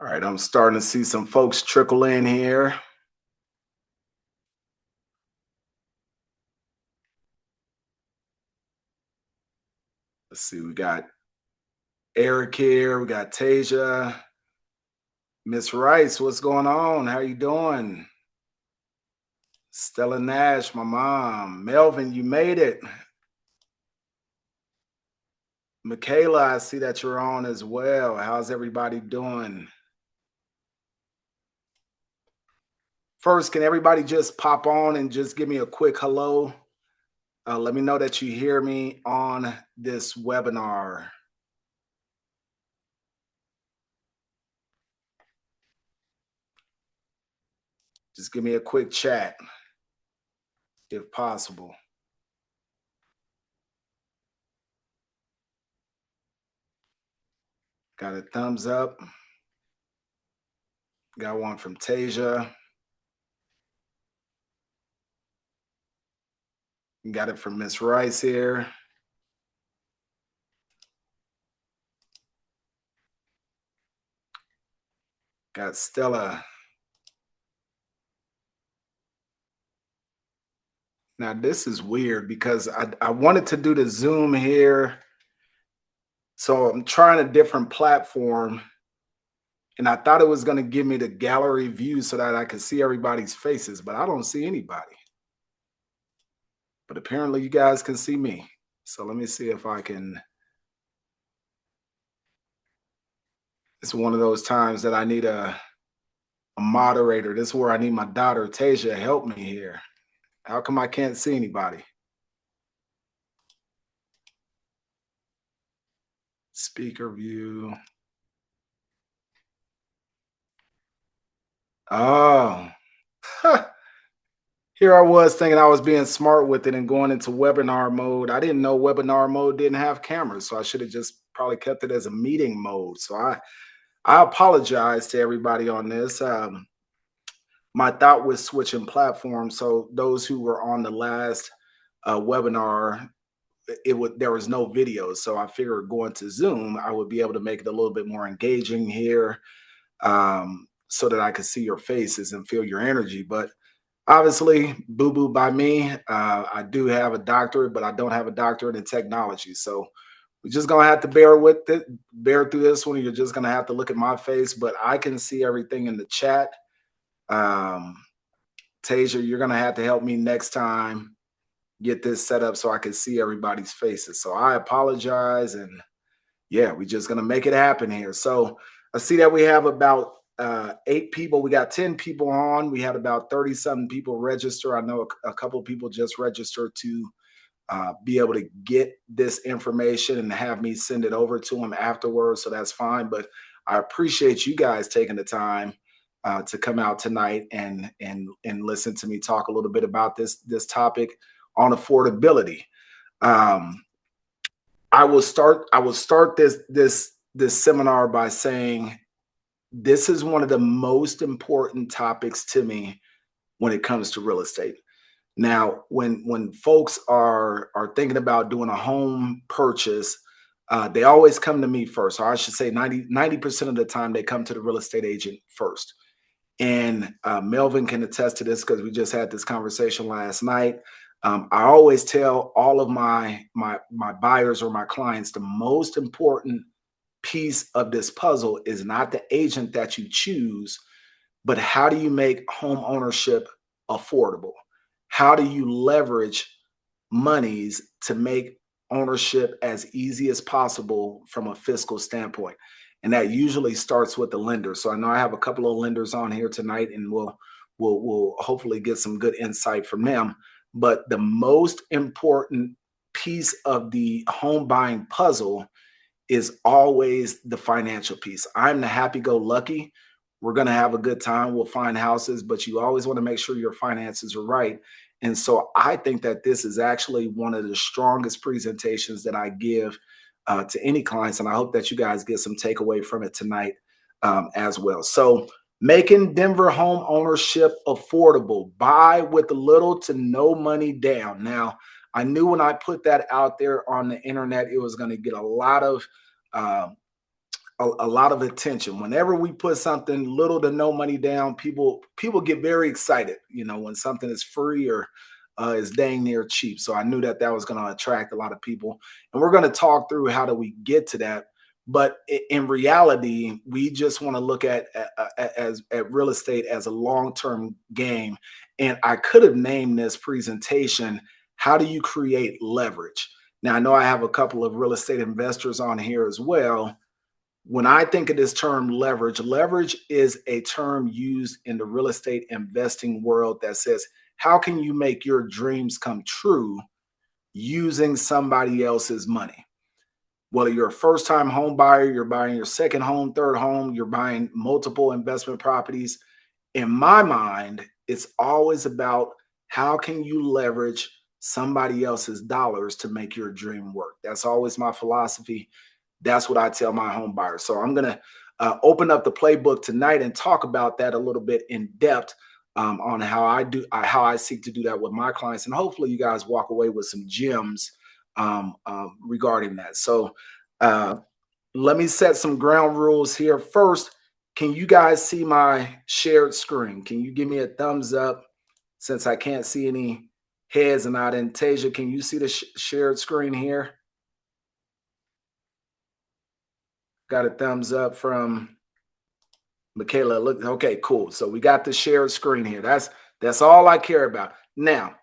All right, I'm starting to see some folks trickle in here. Let's see, we got Eric here, we got Tasia, Miss Rice. What's going on? How you doing? Stella Nash, my mom. Melvin, you made it. Michaela, I see that you're on as well. How's everybody doing? First, can everybody just pop on and just give me a quick hello? Let me know that you hear me on this webinar. Just give me a quick chat if possible. Got a thumbs up. Got one from Tasia. Got it from Miss Rice here. Got Stella. Now this is weird because I wanted to do the Zoom here. So I'm trying a different platform and I thought it was going to give me the gallery view so that I could see everybody's faces, but I don't see anybody. But apparently you guys can see me. So let me see if I can. It's one of those times that I need a moderator. This is where I need my daughter, Tasia, help me here. How come I can't see anybody? Speaker view. Oh, here I was thinking I was being smart with it and going into webinar mode. I didn't know webinar mode didn't have cameras, so I should have just probably kept it as a meeting mode. So I apologize to everybody on this. My thought was switching platforms. So those who were on the last webinar, there was no video. So I figured going to Zoom, I would be able to make it a little bit more engaging here, so that I could see your faces and feel your energy. But obviously, boo boo by me. I do have a doctorate, but I don't have a doctorate in technology. So we're just gonna have to bear with it, bear through this one. You're just gonna have to look at my face, but I can see everything in the chat. Um, Tasia, you're gonna have to help me next time get this set up so I can see everybody's faces. So I apologize, and yeah, we're just gonna make it happen here. So I see that we have about 8 people. We got 10 people on. We had about 30-something people register. I know a couple of people just registered to be able to get this information and have me send it over to them afterwards. So that's fine. But I appreciate you guys taking the time to come out tonight and listen to me talk a little bit about this topic on affordability. Um, I will start this seminar by saying this is one of the most important topics to me when it comes to real estate. Now, when folks are thinking about doing a home purchase, they always come to me first. Or I should say 90% of the time they come to the real estate agent first. And Melvin can attest to this because we just had this conversation last night. I always tell all of my buyers or my clients the most important piece of this puzzle is not the agent that you choose, but how do you make home ownership affordable? How do you leverage monies to make ownership as easy as possible from a fiscal standpoint? And that usually starts with the lender. So I know I have a couple of lenders on here tonight, and we'll hopefully get some good insight from them. But the most important piece of the home buying puzzle is always the financial piece. I'm the happy-go-lucky. We're going to have a good time. We'll find houses, but you always want to make sure your finances are right. And so I think that this is actually one of the strongest presentations that I give to any clients. And I hope that you guys get some takeaway from it tonight as well. So making Denver home ownership affordable, buy with little to no money down. Now, I knew when I put that out there on the internet, it was going to get a lot of uh, a lot of attention. Whenever we put something little to no money down, people get very excited. When something is free or is dang near cheap. So I knew that that was going to attract a lot of people, and we're going to talk through how do we get to that. But in reality, we just want to look at real estate as a long term game. And I could have named this presentation, "How do you create leverage?" Now I know I have a couple of real estate investors on here as well. When I think of this term leverage, leverage is a term used in the real estate investing world that says, how can you make your dreams come true using somebody else's money? Whether you're a first time home buyer, you're buying your second home, third home, you're buying multiple investment properties. In my mind, it's always about how can you leverage somebody else's dollars to make your dream work. That's always my philosophy. That's what I tell my home buyers. So I'm going to open up the playbook tonight and talk about that a little bit in depth, on how I seek to do that with my clients, and hopefully you guys walk away with some gems regarding that. So uh, let me set some ground rules here. First, can you guys see my shared screen? Can you give me a thumbs up since I can't see any heads and not in Tasia? Can you see the shared screen here? Got a thumbs up from Michaela. Look, okay, cool. So we got the shared screen here. That's all I care about. Now,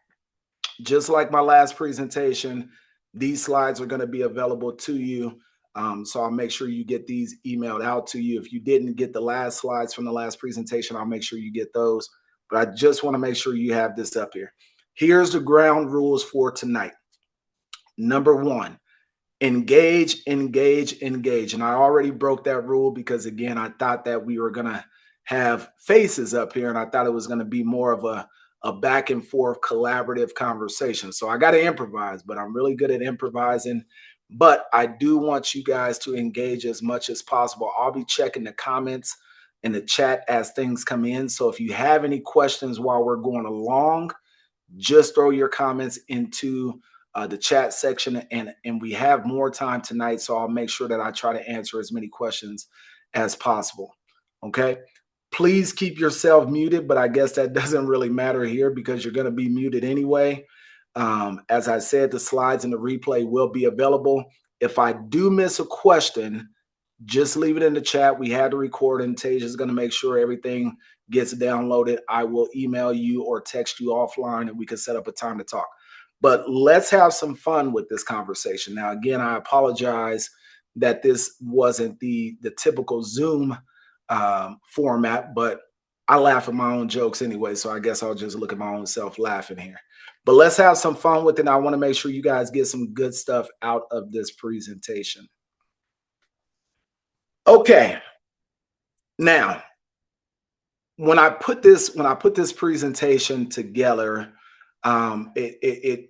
just like my last presentation, these slides are going to be available to you. So I'll make sure you get these emailed out to you. If you didn't get the last slides from the last presentation, I'll make sure you get those. But I just want to make sure you have this up here. Here's the ground rules for tonight. Number one, engage, engage, engage. And I already broke that rule because, again, I thought that we were going to have faces up here, and I thought it was going to be more of a back and forth collaborative conversation. So I got to improvise, but I'm really good at improvising. But I do want you guys to engage as much as possible. I'll be checking the comments in the chat as things come in. So if you have any questions while we're going along, just throw your comments into the chat section, and we have more time tonight, so I'll make sure that I try to answer as many questions as possible. Okay, please keep yourself muted, but I guess that doesn't really matter here because you're going to be muted anyway. As I said, the slides and the replay will be available. If I do miss a question, just leave it in the chat. We had to record, and Tasia's going to make sure everything gets downloaded. I will email you or text you offline, and we can set up a time to talk. But let's have some fun with this conversation. Now, again, I apologize that this wasn't the typical Zoom format, but I laugh at my own jokes anyway, so I guess I'll just look at my own self laughing here. But let's have some fun with it. I want to make sure you guys get some good stuff out of this presentation. Okay. Now, when I put this presentation together, it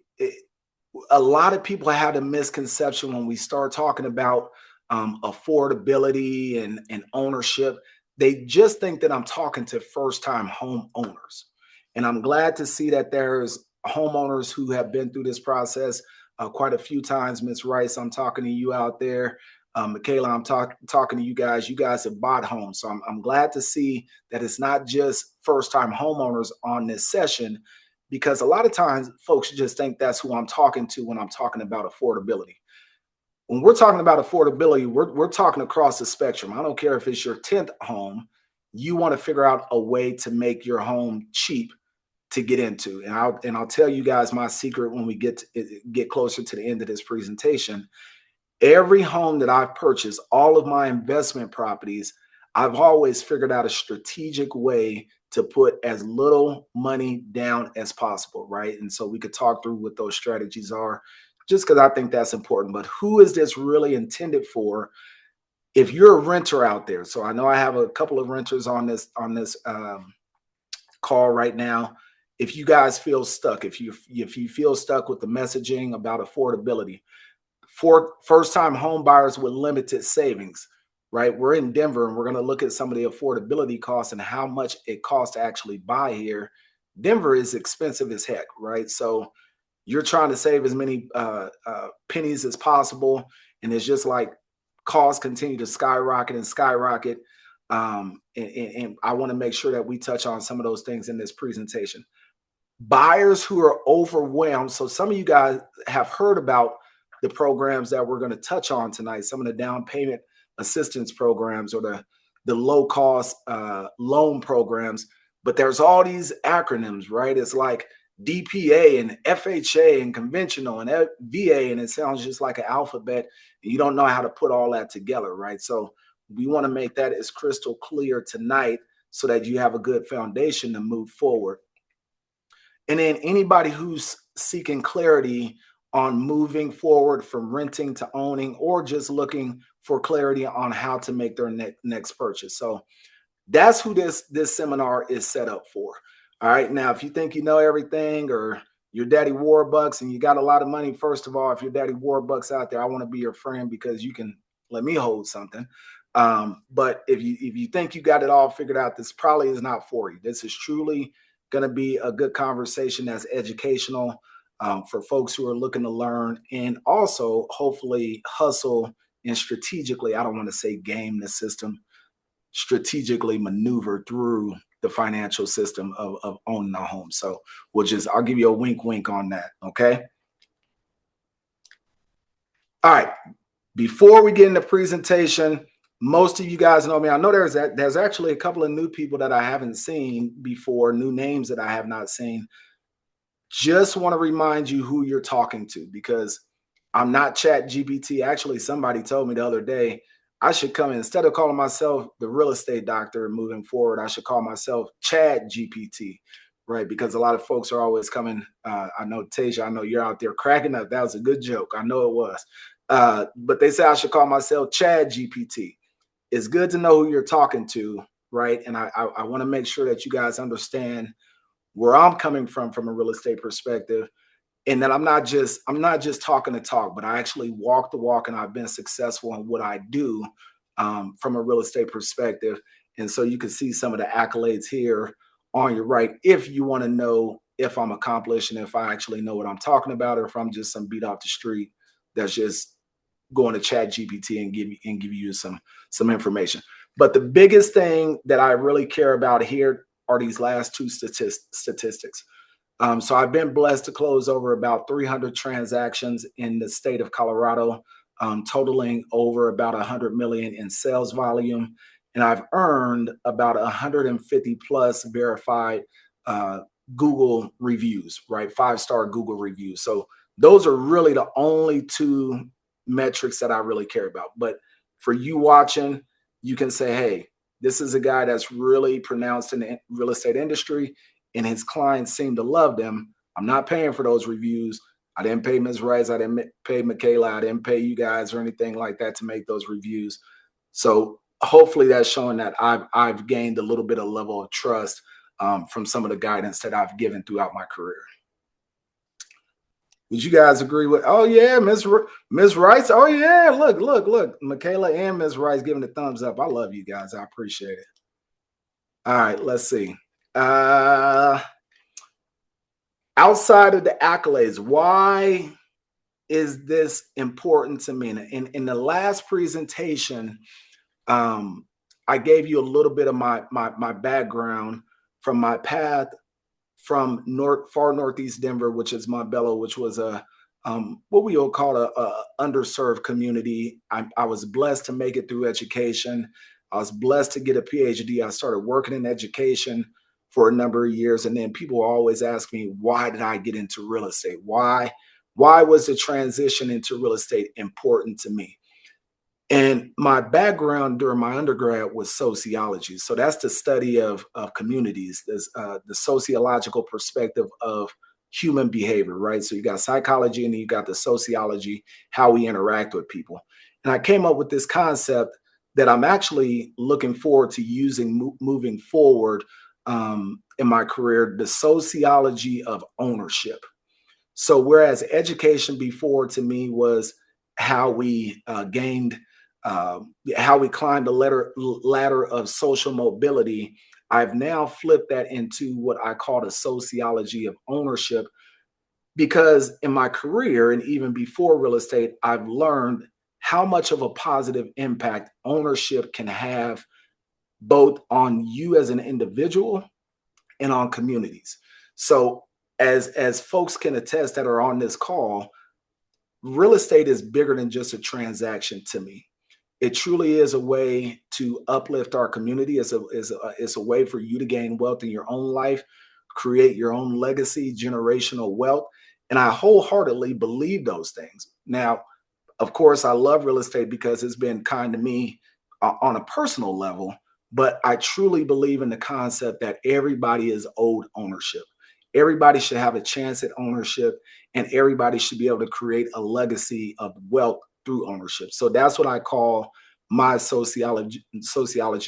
a lot of people had a misconception when we start talking about affordability and ownership. They just think that I'm talking to first time homeowners, and I'm glad to see that there's homeowners who have been through this process quite a few times. Miss Rice, I'm talking to you out there. Michaela, I'm talking to you guys. You guys have bought homes, so I'm glad to see that it's not just first time homeowners on this session, because a lot of times folks just think that's who I'm talking to when I'm talking about affordability. When we're talking about affordability, we're talking across the spectrum. I don't care if it's your 10th home, you want to figure out a way to make your home cheap to get into. And I'll tell you guys my secret when we get closer to the end of this presentation. Every home that I've purchased, all of my investment properties, I've always figured out a strategic way to put as little money down as possible, right? And so we could talk through what those strategies are, just because I think that's important. But who is this really intended for? If you're a renter out there, so I know I have a couple of renters on this call right now. If you guys feel stuck, if you feel stuck with the messaging about affordability, for first-time home buyers with limited savings, right? We're in Denver, and we're going to look at some of the affordability costs and how much it costs to actually buy here. Denver is expensive as heck, right? So you're trying to save as many pennies as possible, and it's just like costs continue to skyrocket and skyrocket. And I want to make sure that we touch on some of those things in this presentation. Buyers who are overwhelmed. So some of you guys have heard about the programs that we're going to touch on tonight, some of the down payment assistance programs or the low cost loan programs. But there's all these acronyms, right? It's like DPA and FHA and conventional and VA, and it sounds just like an alphabet. And you don't know how to put all that together, right? So we want to make that as crystal clear tonight so that you have a good foundation to move forward. And then anybody who's seeking clarity on moving forward from renting to owning, or just looking for clarity on how to make their next purchase. So that's who this seminar is set up for. All right. Now, if you think you know everything, or your daddy Warbucks and you got a lot of money, first of all, if your daddy Warbucks out there, I want to be your friend because you can let me hold something. But if you think you got it all figured out, this probably is not for you. This is truly going to be a good conversation that's educational for folks who are looking to learn, and also hopefully hustle and strategically, I don't want to say game the system, strategically maneuver through the financial system of owning a home. So I'll give you a wink on that. Okay. All right. Before we get into presentation, most of you guys know me. I know there's actually a couple of new people that I haven't seen before, new names that I have not seen. Just want to remind you who you're talking to, because I'm not Chat GPT. Actually, somebody told me the other day I should come in, instead of calling myself the real estate doctor moving forward, I should call myself Chad GPT, right? Because a lot of folks are always coming. I know, Tasia, I know you're out there cracking up. That was a good joke. I know it was. But they say I should call myself Chad GPT. It's good to know who you're talking to, right? And I want to make sure that you guys understand where I'm coming from a real estate perspective, and that I'm not just talking the talk, but I actually walk the walk, and I've been successful in what I do from a real estate perspective. And so you can see some of the accolades here on your right, if you want to know if I'm accomplished and if I actually know what I'm talking about, or if I'm just some beat off the street that's just going to Chat GPT and give you some information. But the biggest thing that I really care about here are these last two statistics. So I've been blessed to close over about 300 transactions in the state of Colorado, totaling over about 100 million in sales volume, and I've earned about 150 plus verified uh, Google reviews, right? 5-star Google reviews. So those are really the only two metrics that I really care about. But for you watching, you can say, hey, this is a guy that's really pronounced in the real estate industry, and his clients seem to love them. I'm not paying for those reviews. I didn't pay Ms. Rice. I didn't pay Michaela. I didn't pay you guys or anything like that to make those reviews. So hopefully that's showing that I've gained a little bit of level of trust from some of the guidance that I've given throughout my career. Would you guys agree with? Oh yeah, Ms. Rice. Oh yeah, look, Michaela and Ms. Rice giving the thumbs up. I love you guys. I appreciate it. All right, let's see. Outside of the accolades, why is this important to me? In the last presentation, I gave you a little bit of my background from my path from far northeast Denver, which is Montbello, which was what we all call a underserved community. I was blessed to make it through education. I was blessed to get a Ph.D. I started working in education for a number of years, and then people always ask me, why did I get into real estate? Why was the transition into real estate important to me? And my background during my undergrad was sociology. So that's the study of communities, the sociological perspective of human behavior, right? So you got psychology and then you got the sociology, how we interact with people. And I came up with this concept that I'm actually looking forward to using moving forward in my career, the sociology of ownership. So whereas education before to me was how we gained how we climbed the ladder of social mobility, I've now flipped that into what I call the sociology of ownership, because in my career and even before real estate, I've learned how much of a positive impact ownership can have both on you as an individual and on communities. So as folks can attest that are on this call, real estate is bigger than just a transaction to me. It truly is a way to uplift our community. It's a way for you to gain wealth in your own life, create your own legacy, generational wealth. And I wholeheartedly believe those things. Now, of course, I love real estate because it's been kind to me on a personal level, but I truly believe in the concept that everybody is owed ownership. Everybody should have a chance at ownership, and everybody should be able to create a legacy of wealth through ownership. So that's what I call my sociology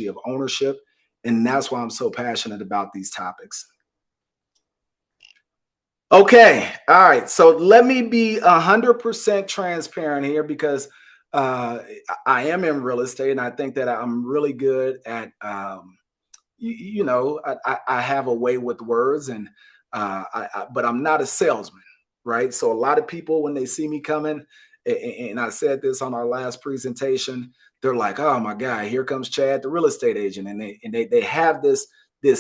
of ownership, and that's why I'm so passionate about these topics. Okay. All right. So let me be 100% transparent here because uh, I am in real estate and I think that I'm really good at, I have a way with words and, but I'm not a salesman, right? So a lot of people, when they see me coming, and I said this on our last presentation, they're like, oh my God, here comes Chad, the real estate agent. And they have this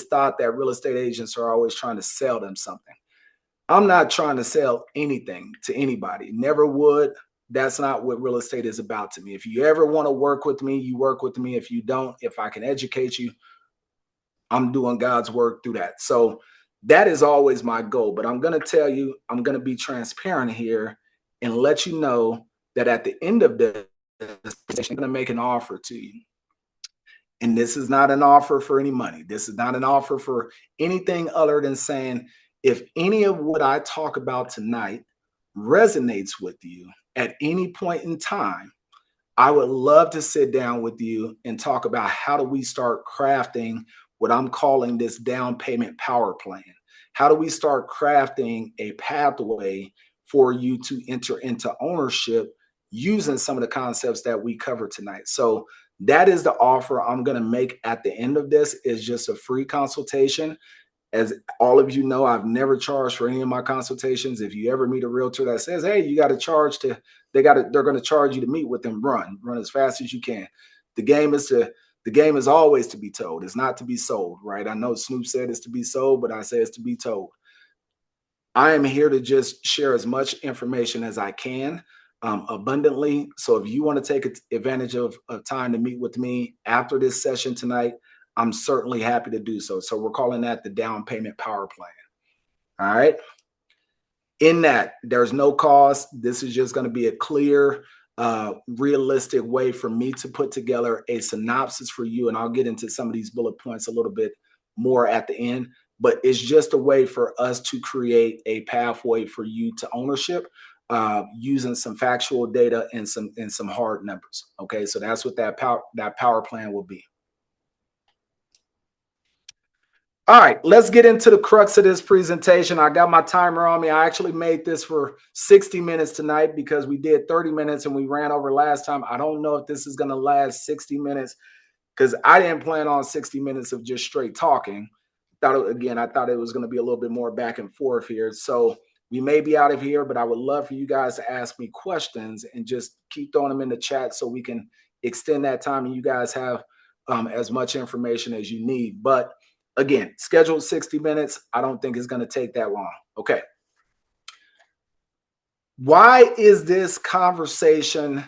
thought that real estate agents are always trying to sell them something. I'm not trying to sell anything to anybody. Never would. That's not what real estate is about to me. If you ever want to work with me, you work with me. If you don't, if I can educate you, I'm doing God's work through that. So that is always my goal. But I'm going to tell you, I'm going to be transparent here and let you know that at the end of this, I'm going to make an offer to you. And this is not an offer for any money. This is not an offer for anything other than saying, if any of what I talk about tonight resonates with you at any point in time, I would love to sit down with you and talk about how do we start crafting what I'm calling this down payment power plan. How do we start crafting a pathway for you to enter into ownership using some of the concepts that we covered tonight? So that is the offer I'm going to make at the end of this, is just a free consultation. As all of you know, I've never charged for any of my consultations. If you ever meet a realtor that says, hey, you got to charge to, they're going to charge you to meet with them, run as fast as you can. The game is always to be told. It's not to be sold, right? I know Snoop said it's to be sold, but I say it's to be told. I am here to just share as much information as I can, abundantly. So if you want to take advantage of time to meet with me after this session tonight, I'm certainly happy to do so. So we're calling that the down payment power plan. All right. In that, there's no cost. This is just going to be a clear, realistic way for me to put together a synopsis for you. And I'll get into some of these bullet points a little bit more at the end. But it's just a way for us to create a pathway for you to ownership, using some factual data and some hard numbers. Okay, so that's what that power plan will be. All right, let's get into the crux of this presentation. I got my timer on me. I actually made this for 60 minutes tonight because we did 30 minutes and we ran over last time. I don't know if this is going to last 60 minutes because I didn't plan on 60 minutes of just straight talking. I thought it was going to be a little bit more back and forth here. So we may be out of here, but I would love for you guys to ask me questions and just keep throwing them in the chat so we can extend that time and you guys have as much information as you need. But again, scheduled 60 minutes. I don't think it's going to take that long. Okay. Why is this conversation?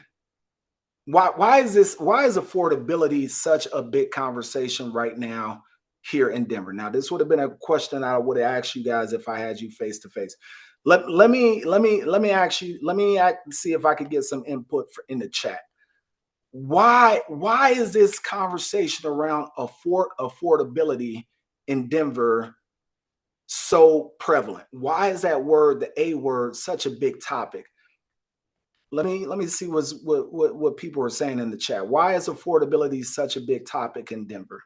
Why is affordability such a big conversation right now here in Denver? Now, this would have been a question I would have asked you guys if I had you face to face. Let me ask you, see if I could get some input in the chat. Why is this conversation around affordability in Denver so prevalent? Why is that word, the A word, such a big topic? Let me see what people are saying in the chat. Why is affordability such a big topic in Denver?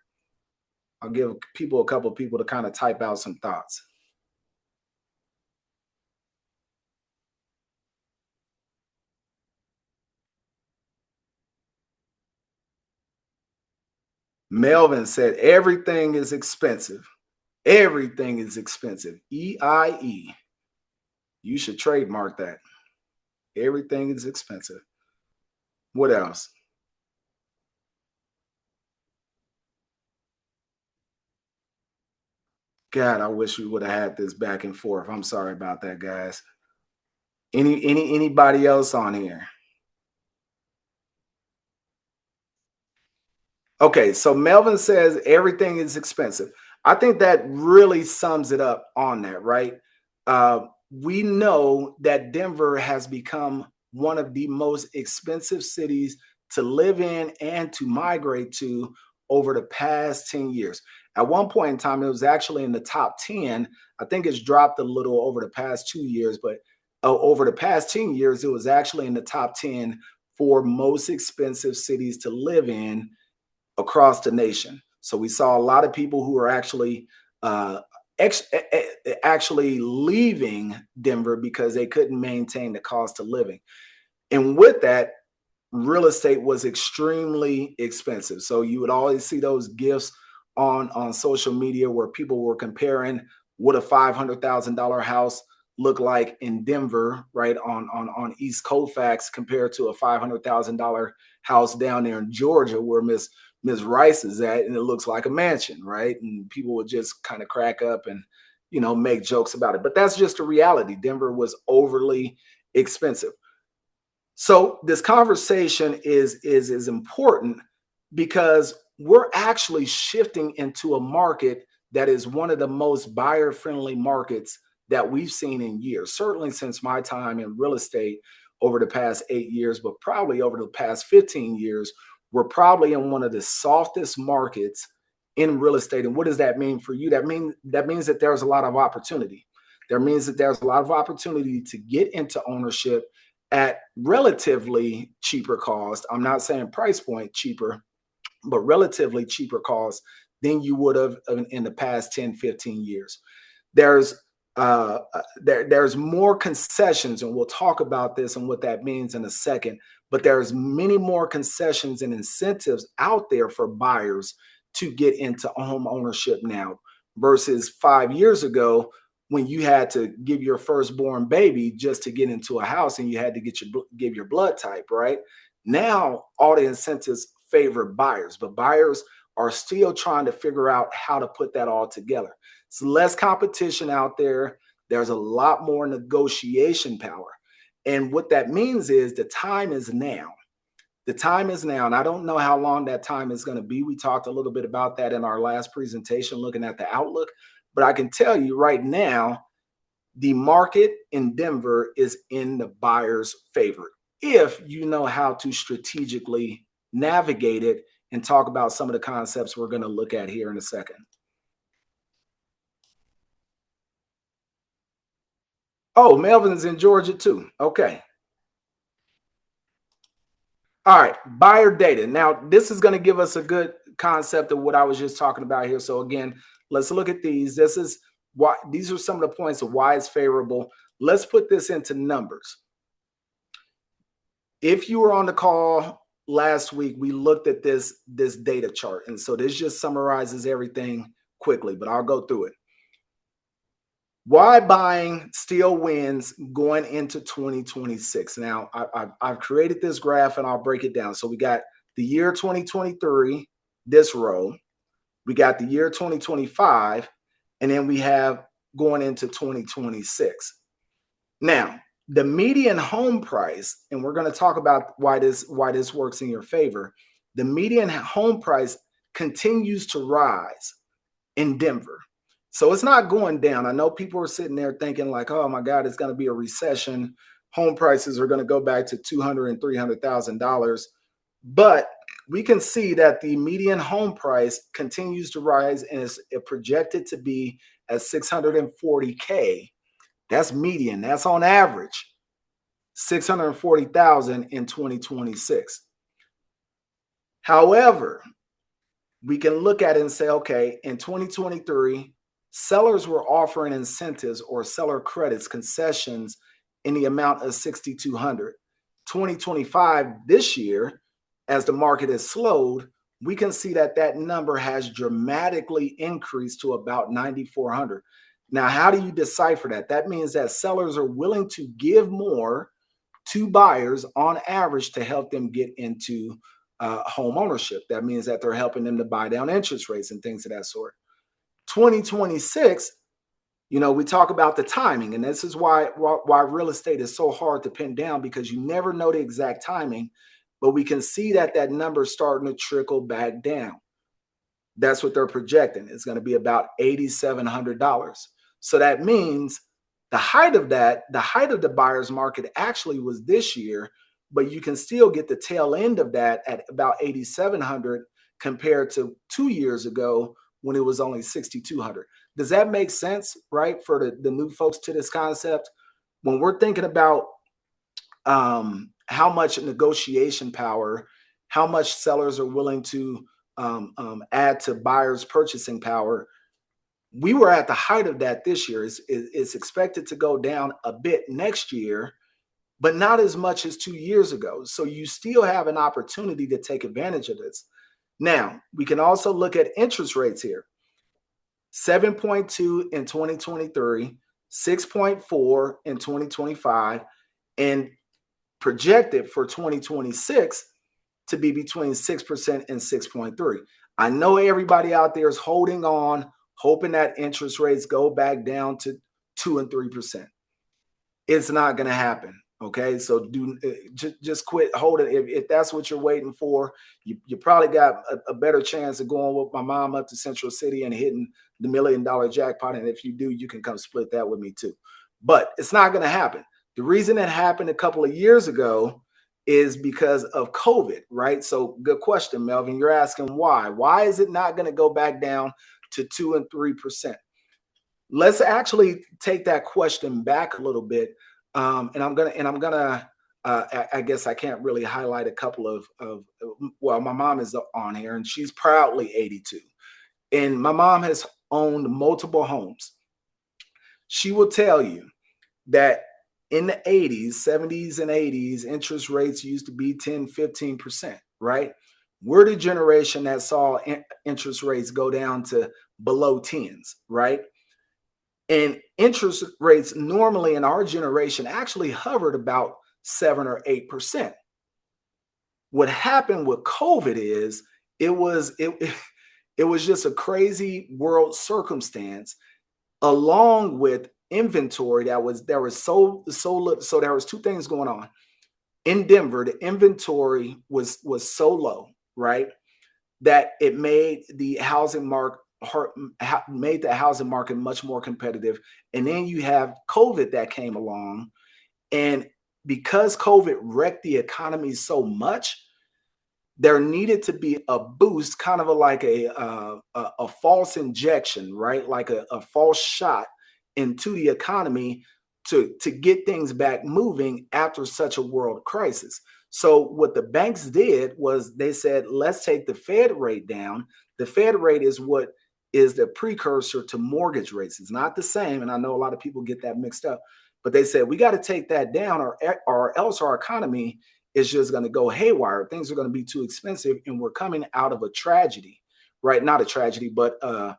I'll give people a couple of people to kind of type out some thoughts. Melvin said everything is expensive. Everything is expensive. EIE. You should trademark that. Everything is expensive. What else? God, I wish we would have had this back and forth. I'm sorry about that, guys. Anybody else on here? Okay, so Melvin says everything is expensive. I think that really sums it up on that, right? We know that Denver has become one of the most expensive cities to live in and to migrate to over the past 10 years. At one point in time, it was actually in the top 10. I think it's dropped a little over the past 2 years, but over the past 10 years, it was actually in the top 10 for most expensive cities to live in across the nation. So we saw a lot of people who are actually uh, actually leaving Denver because they couldn't maintain the cost of living. And with that, real estate was extremely expensive. So you would always see those gifts on social media where people were comparing what a $500,000 house looked like in Denver, right on East Colfax, compared to a $500,000 house down there in Georgia where Miss Rice is at, and it looks like a mansion, right? And people would just kind of crack up and make jokes about it. But that's just a reality. Denver was overly expensive. So this conversation is important because we're actually shifting into a market that is one of the most buyer friendly markets that we've seen in years. Certainly since my time in real estate over the past 8 years, but probably over the past 15 years, we're probably in one of the softest markets in real estate. And what does that mean for you? That means that there's a lot of opportunity. There means that there's a lot of opportunity to get into ownership at relatively cheaper cost. I'm not saying price point cheaper, but relatively cheaper cost than you would have in the past 10, 15 years. There's there's more concessions, and we'll talk about this and what that means in a second. But there's many more concessions and incentives out there for buyers to get into home ownership now versus 5 years ago when you had to give your firstborn baby just to get into a house and you had to give your blood type, right? Now all the incentives favor buyers, but buyers are still trying to figure out how to put that all together. It's less competition out there. There's a lot more negotiation power. And what that means is the time is now. The time is now. And I don't know how long that time is going to be. We talked a little bit about that in our last presentation, looking at the outlook. But I can tell you right now, the market in Denver is in the buyer's favor if you know how to strategically navigate it and talk about some of the concepts we're going to look at here in a second. Oh, Melvin's in Georgia too. Okay. All right. Buyer data. Now, this is going to give us a good concept of what I was just talking about here. So, again, let's look at these. This is why these are some of the points of why it's favorable. Let's put this into numbers. If you were on the call last week, we looked at this data chart. And so this just summarizes everything quickly, but I'll go through it. Why buying still wins going into 2026. Now, I've created this graph and I'll break it down. So we got the year 2023, this row. We got the year 2025, and then we have going into 2026. Now, the median home price, and we're going to talk about why this works in your favor. The median home price continues to rise in Denver. So it's not going down. I know people are sitting there thinking like, oh my God, it's going to be a recession. Home prices are going to go back to $200,000 and $300,000. But we can see that the median home price continues to rise and is projected to be at 640K. That's median. That's on average 640,000 in 2026. However, we can look at it and say, okay, in 2023, sellers were offering incentives or seller credits, concessions in the amount of 6,200. 2025, this year, as the market has slowed, we can see that that number has dramatically increased to about 9,400. Now, how do you decipher that? That means that sellers are willing to give more to buyers on average to help them get into home ownership. That means that they're helping them to buy down interest rates and things of that sort. 2026, we talk about the timing, and this is why real estate is so hard to pin down, because you never know the exact timing, but we can see that that number is starting to trickle back down. That's what they're projecting. It's going to be about $8,700. So that means the height of the buyer's market actually was this year, but you can still get the tail end of that at about 8,700 compared to 2 years ago when it was only 6,200. Does that make sense, right, for the new folks to this concept? When we're thinking about how much negotiation power, how much sellers are willing to add to buyers' purchasing power, we were at the height of that this year. It's expected to go down a bit next year, but not as much as 2 years ago. So you still have an opportunity to take advantage of this. Now, we can also look at interest rates here. 7.2 in 2023, 6.4 in 2025, and projected for 2026 to be between 6% and 6.3. I know everybody out there is holding on, hoping that interest rates go back down to 2 and 3%. It's not going to happen. Okay, so just quit holding. If that's what you're waiting for, you probably got a better chance of going with my mom up to Central City and hitting the $1 million jackpot. And if you do, you can come split that with me too. But it's not going to happen. The reason it happened a couple of years ago is because of COVID, right? So good question, Melvin. You're asking why. Why is it not going to go back down to 2 and 3%? Let's actually take that question back a little bit. I guess I can't really highlight a couple well, my mom is on here and she's proudly 82. And my mom has owned multiple homes. She will tell you that in the 80s, 70s, and 80s, interest rates used to be 10, 15%, right? We're the generation that saw interest rates go down to below tens, right? And interest rates normally in our generation actually hovered about 7 or 8%. What happened with COVID is it was just a crazy world circumstance, along with inventory there was so little. So there was two things going on. In Denver, the inventory was so low, right, that it made the housing market much more competitive. And then you have COVID that came along, and because COVID wrecked the economy so much, there needed to be a boost, kind of like a false injection, right? Like a false shot into the economy to get things back moving after such a world crisis. So what the banks did was they said, let's take the Fed rate down. The Fed rate is what is the precursor to mortgage rates. It's not the same. And I know a lot of people get that mixed up, but they said, we got to take that down or else our economy is just going to go haywire. Things are going to be too expensive. And we're coming out of a tragedy, right? Not a tragedy, but a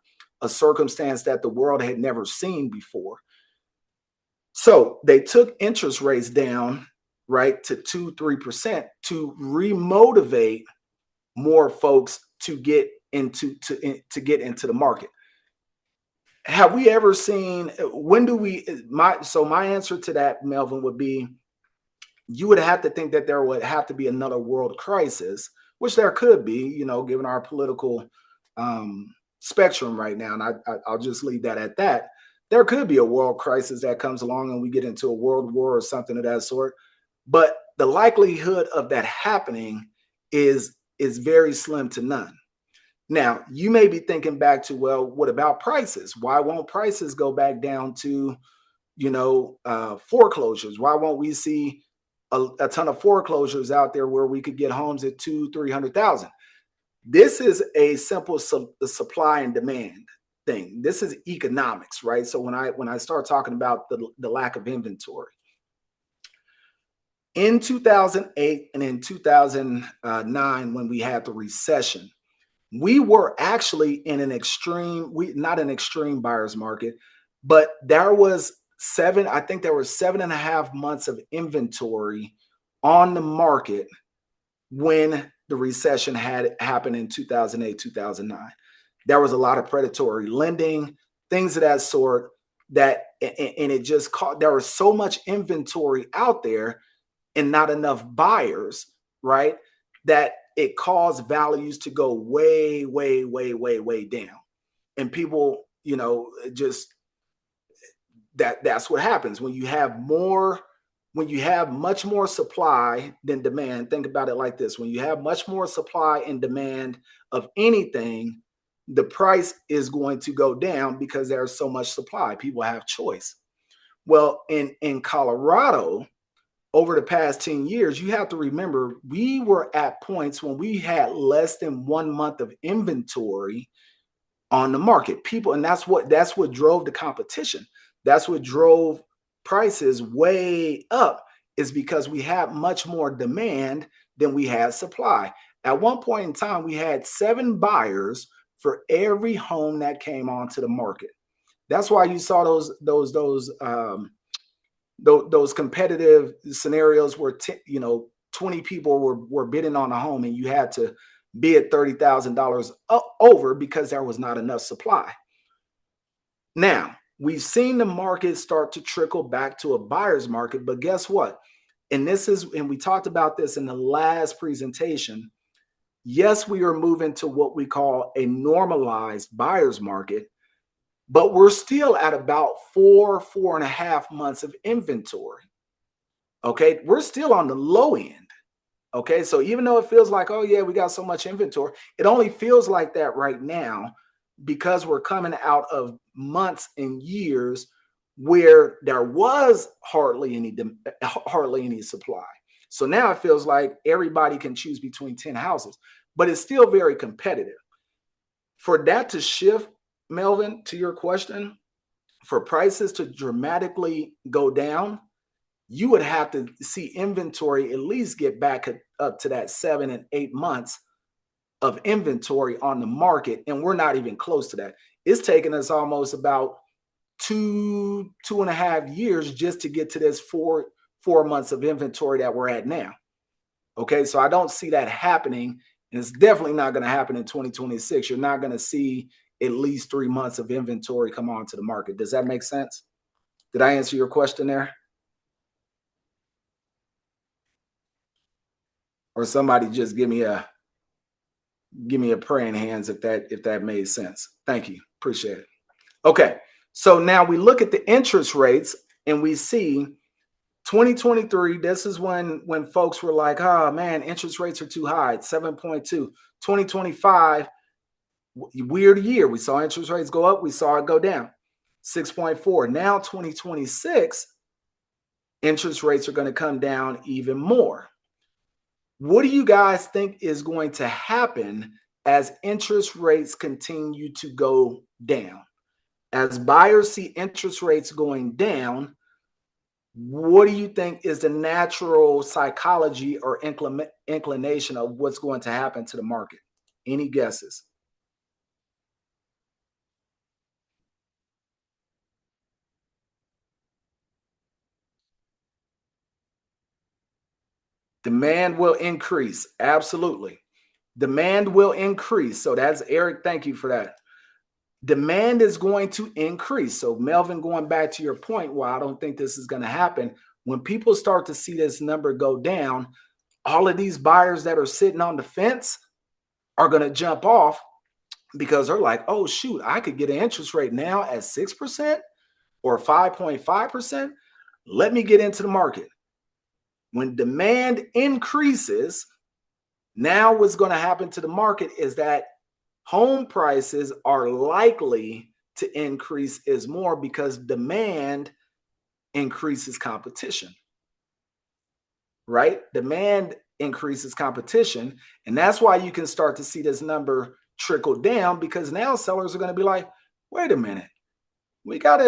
circumstance that the world had never seen before. So they took interest rates down, right, to 2, 3% to remotivate more folks to get into the market. Have we ever seen, when do we, my answer to that, Melvin, would be, you would have to think that there would have to be another world crisis, which there could be, given our political spectrum right now. And I'll just leave that at that. There could be a world crisis that comes along and we get into a world war or something of that sort. But the likelihood of that happening is very slim to none. Now, you may be thinking back to, well, what about prices? Why won't prices go back down to, foreclosures? Why won't we see a ton of foreclosures out there where we could get homes at 200,000-300,000? This is a simple supply and demand thing. This is economics, right? So when I start talking about the lack of inventory, in 2008 and in 2009, when we had the recession, we were actually in not an extreme buyer's market, but there was I think there were 7.5 months of inventory on the market when the recession had happened in 2008, 2009. There was a lot of predatory lending, things of that sort that, and it just caught, there was so much inventory out there and not enough buyers, right? That it caused values to go way, way, way, way, way down. And people, just that's what happens when you have more, when you have much more supply than demand. Think about it like this: when you have much more supply and demand of anything, the price is going to go down because there's so much supply. People have choice. Well, in Colorado, over the past 10 years, you have to remember we were at points when we had less than 1 month of inventory on the market. People, and that's what drove the competition. That's what drove prices way up, is because we had much more demand than we had supply. At one point in time, we had 7 buyers for every home that came onto the market. That's why you saw those competitive scenarios where 20 people were bidding on a home, and you had to bid $30,000 over because there was not enough supply. Now, we've seen the market start to trickle back to a buyer's market, but guess what? And we talked about this in the last presentation. Yes, we are moving to what we call a normalized buyer's market, but we're still at about 4.5 months of inventory. Okay, we're still on the low end. Okay, so even though it feels like, oh yeah, we got so much inventory, it only feels like that right now because we're coming out of months and years where there was hardly any supply. So now it feels like everybody can choose between 10 houses, but it's still very competitive. For that to shift, Melvin, to your question, for prices to dramatically go down, you would have to see inventory at least get back up to that 7 and 8 months of inventory on the market. And we're not even close to that. It's taken us almost about 2.5 years just to get to this 4 months of inventory that we're at now. Okay, so I don't see that happening. And it's definitely not going to happen in 2026. You're not going to see at least 3 months of inventory come onto the market. Does that make sense? Did I answer your question there? Or somebody just give me a praying hands if that made sense. Thank you. Appreciate it. Okay. So now we look at the interest rates and we see 2023, this is when folks were like, oh man, interest rates are too high. It's 7.2. 2025, weird year. We saw interest rates go up, we saw it go down. 6.4. Now 2026, interest rates are going to come down even more. What do you guys think is going to happen as interest rates continue to go down? As buyers see interest rates going down, what do you think is the natural psychology or inclination of what's going to happen to the market? Any guesses? Demand will increase. Absolutely. Demand will increase. So that's Eric. Thank you for that. Demand is going to increase. So Melvin, going back to your point, why I don't think this is going to happen. When people start to see this number go down, all of these buyers that are sitting on the fence are going to jump off because they're like, oh, shoot, I could get an interest rate now at 6% or 5.5%. Let me get into the market. When demand increases, now what's going to happen to the market is that home prices are likely to increase as more because demand increases competition, right? Demand increases competition. And that's why you can start to see this number trickle down, because now sellers are going to be like, wait a minute, we got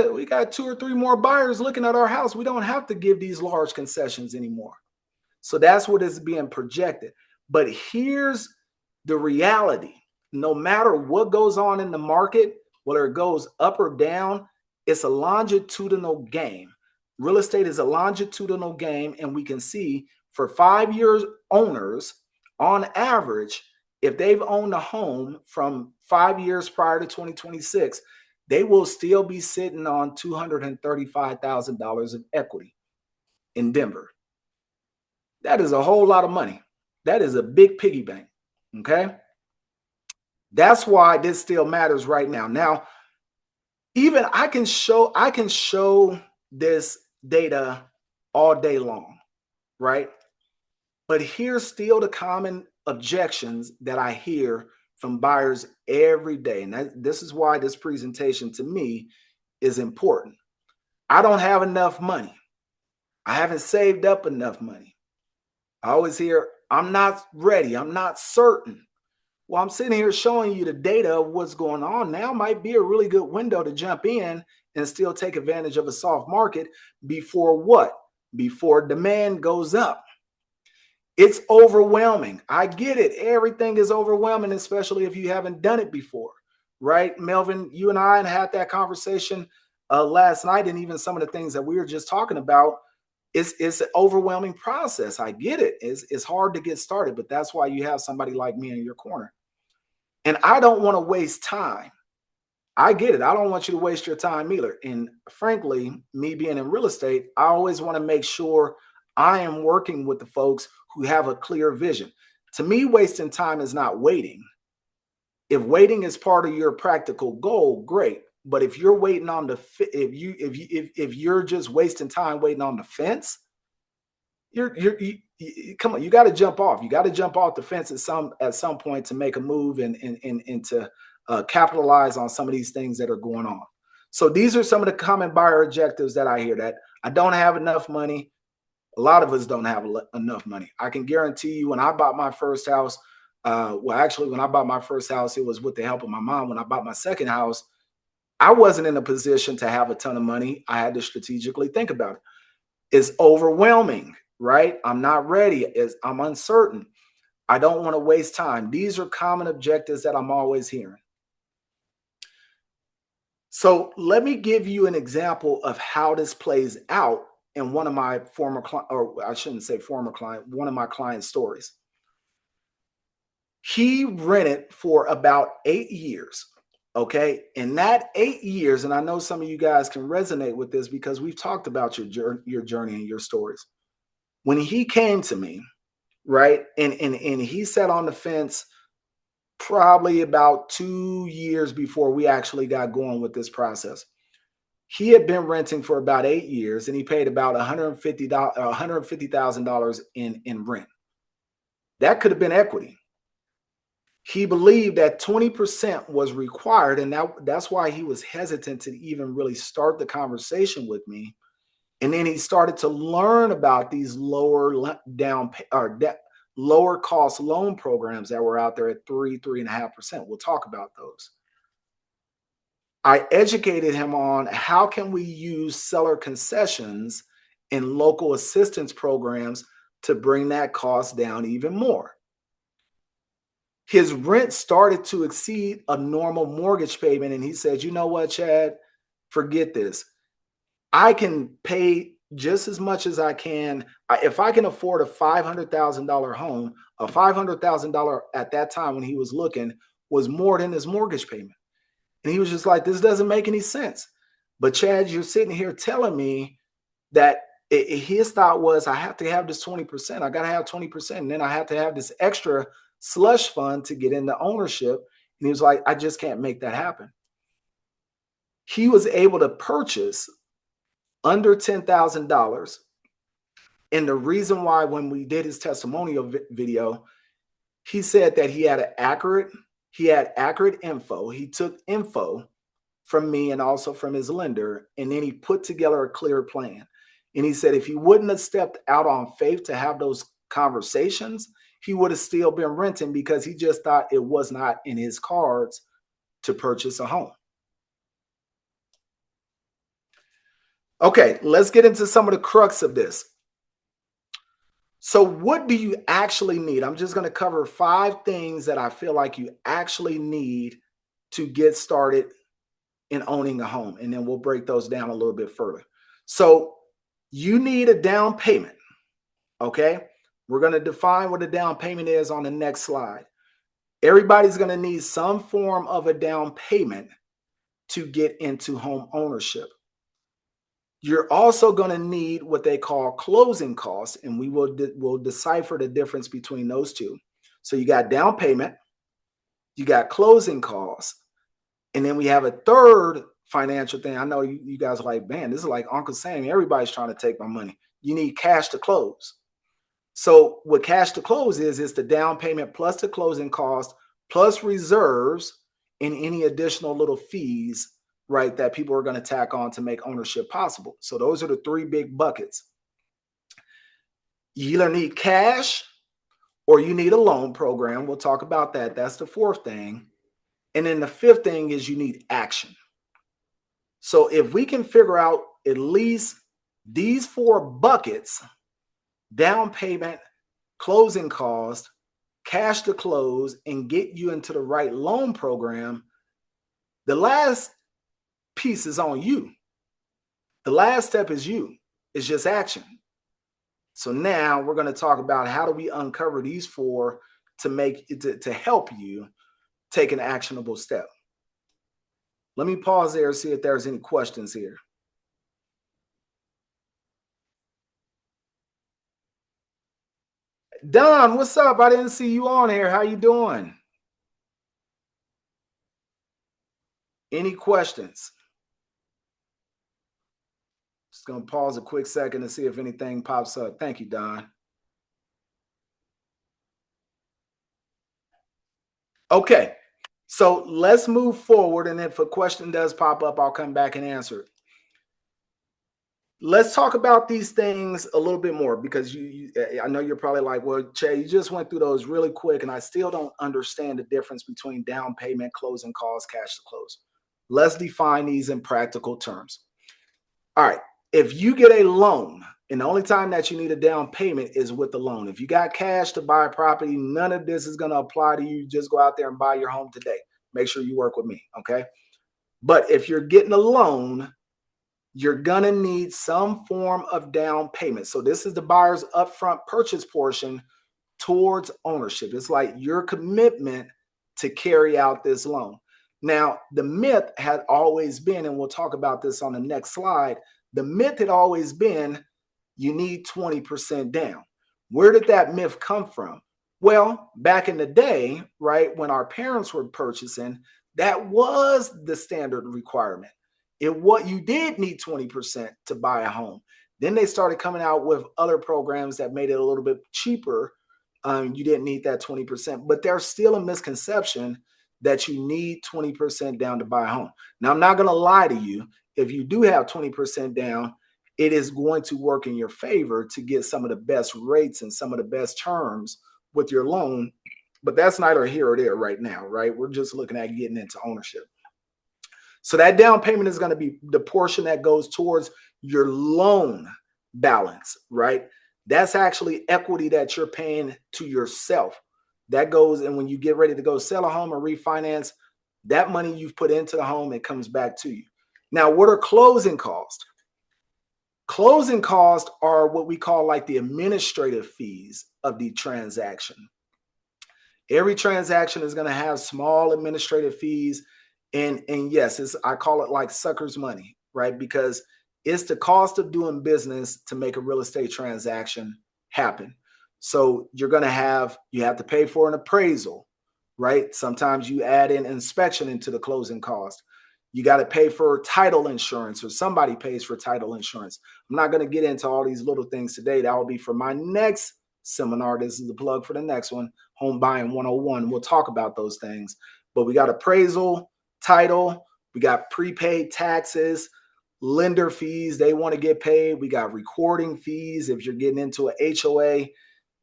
2 or 3 more buyers looking at our house. We don't have to give these large concessions anymore. So that's what is being projected. But here's the reality. No matter what goes on in the market, whether it goes up or down, It's a longitudinal game. Real estate is a longitudinal game, and we can see for 5 years owners, on average, if they've owned a home from 5 years prior to 2026, they will still be sitting on $235,000 of equity in Denver. That is a whole lot of money. That is a big piggy bank. Okay. That's why this still matters right now. Now, even I can show this data all day long, right? But here's still the common objections that I hear from buyers every day. And this is why this presentation to me is important. I don't have enough money. I haven't saved up enough money. I always hear, I'm not ready. I'm not certain. Well, I'm sitting here showing you the data of what's going on. Now might be a really good window to jump in and still take advantage of a soft market before what? Before demand goes up. It's overwhelming. I get it. Everything is overwhelming, especially if you haven't done it before, right? Melvin, you and I had that conversation last night, and even some of the things that we were just talking about. It's an overwhelming process. I get it. It's hard to get started, but that's why you have somebody like me in your corner. And I don't want to waste time. I get it. I don't want you to waste your time either. And frankly, me being in real estate, I always want to make sure I am working with the folks who have a clear vision. To me, wasting time is not waiting. If waiting is part of your practical goal, great. But if you're waiting on the if you're just wasting time waiting on the fence, come on, you got to jump off. You got to jump off the fence at some point to make a move and to capitalize on some of these things that are going on. So these are some of the common buyer objectives that I hear: that I don't have enough money. A lot of us don't have enough money. I can guarantee you, when I bought my first house, well, actually, when I bought my first house, it was with the help of my mom. When I bought my second house, I wasn't in a position to have a ton of money. I had to strategically think about it. It's overwhelming, right? I'm not ready. I'm uncertain. I don't want to waste time. These are common objectives that I'm always hearing. So let me give you an example of how this plays out in one of my former client, or I shouldn't say former client, one of my client stories. He rented for about 8 years. Okay. In that 8 years, and I know some of you guys can resonate with this because we've talked about your journey and your stories. When he came to me, right, and he sat on the fence probably about 2 years before we actually got going with this process. He had been renting for about 8 years, and he paid about $150,000 in rent. That could have been equity. He believed that 20% was required, and that's why he was hesitant to even really start the conversation with me. And then he started to learn about these lower cost loan programs that were out there at 3.5%. We'll talk about those. I educated him on how can we use seller concessions and local assistance programs to bring that cost down even more. His rent started to exceed a normal mortgage payment, and he said, you know what, Chad, forget this. I can pay just as much as I can. If I can afford a $500,000 home, a $500,000 at that time when he was looking was more than his mortgage payment. And he was just like, this doesn't make any sense. But Chad, you're sitting here telling me that his thought was, I have to have this 20%. I got to have 20%. And then I have to have this extra slush fund to get into ownership. And he was like, I just can't make that happen. He was able to purchase under $10,000. And the reason why, when we did his testimonial video, he said that he had accurate info. He took info from me and also from his lender, and then he put together a clear plan. And he said if he wouldn't have stepped out on faith to have those conversations, he would have still been renting because he just thought it was not in his cards to purchase a home. Okay, let's get into some of the crux of this. So what do you actually need? I'm just going to cover 5 things that I feel like you actually need to get started in owning a home. And then we'll break those down a little bit further. So you need a down payment. Okay. We're going to define what a down payment is on the next slide. Everybody's going to need some form of a down payment to get into home ownership. You're also going to need what they call closing costs, and we'll decipher the difference between those two. So you got down payment, you got closing costs, and then we have a third financial thing. I know you guys are like, man, this is like Uncle Sam. Everybody's trying to take my money. You need cash to close. So what cash to close is the down payment plus the closing cost plus reserves and any additional little fees, right, that people are going to tack on to make ownership possible. So those are the three big buckets. You either need cash or you need a loan program. We'll talk about that. That's the fourth thing. And then the fifth thing is you need action. So if we can figure out at least these four buckets, down payment, closing cost, cash to close, and get you into the right loan program, the last piece is on you. The last step is you. It's just action. So now we're going to talk about how do we uncover these four to help you take an actionable step. Let me pause there and see if there's any questions here. Don, what's up? I didn't see you on here. How you doing? Any questions? Just going to pause a quick second to see if anything pops up. Thank you, Don. Okay, so let's move forward. And if a question does pop up, I'll come back and answer it. Let's talk about these things a little bit more because I know you're probably like, well, Che, you just went through those really quick and I still don't understand the difference between down payment, closing costs, cash to close. Let's define these in practical terms. All right. If you get a loan and the only time that you need a down payment is with the loan. If you got cash to buy a property, none of this is going to apply to you. Just go out there and buy your home today. Make sure you work with me. Okay. But if you're getting a loan, you're going to need some form of down payment. So this is the buyer's upfront purchase portion towards ownership. It's like your commitment to carry out this loan. Now, the myth had always been, and we'll talk about this on the next slide, the myth had always been you need 20% down. Where did that myth come from? Well, back in the day, right, when our parents were purchasing, that was the standard requirement. What you did need 20% to buy a home. Then they started coming out with other programs that made it a little bit cheaper. You didn't need that 20%, but there's still a misconception that you need 20% down to buy a home. Now, I'm not going to lie to you. If you do have 20% down, it is going to work in your favor to get some of the best rates and some of the best terms with your loan. But that's neither here or there right now, right? We're just looking at getting into ownership. So that down payment is going to be the portion that goes towards your loan balance, right? That's actually equity that you're paying to yourself. That goes, and when you get ready to go sell a home or refinance, that money you've put into the home, it comes back to you. Now, what are closing costs? Closing costs are what we call like the administrative fees of the transaction. Every transaction is going to have small administrative fees. And yes, I call it like sucker's money, right? Because it's the cost of doing business to make a real estate transaction happen. So you have to pay for an appraisal, right? Sometimes you add in inspection into the closing cost. You got to pay for title insurance, or somebody pays for title insurance. I'm not going to get into all these little things today. That will be for my next seminar. This is the plug for the next one, Home Buying 101. We'll talk about those things. But we got appraisal, title, we got prepaid taxes, lender fees, they want to get paid. We got recording fees if you're getting into an HOA.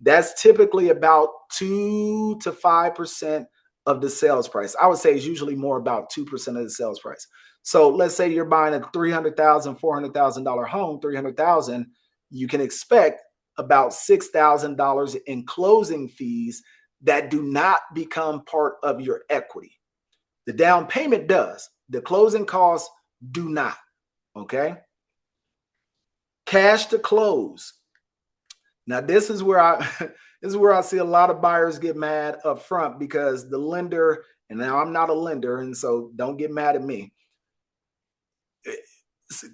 That's typically about 2 to 5% of the sales price. I would say it's usually more about 2% of the sales price. So let's say you're buying a $300,000, $400,000 home, $300,000, you can expect about $6,000 in closing fees that do not become part of your equity. The down payment does. The closing costs do not. Okay. Cash to close. Now, this is where I this is where I see a lot of buyers get mad up front because the lender, and now I'm not a lender, and so don't get mad at me.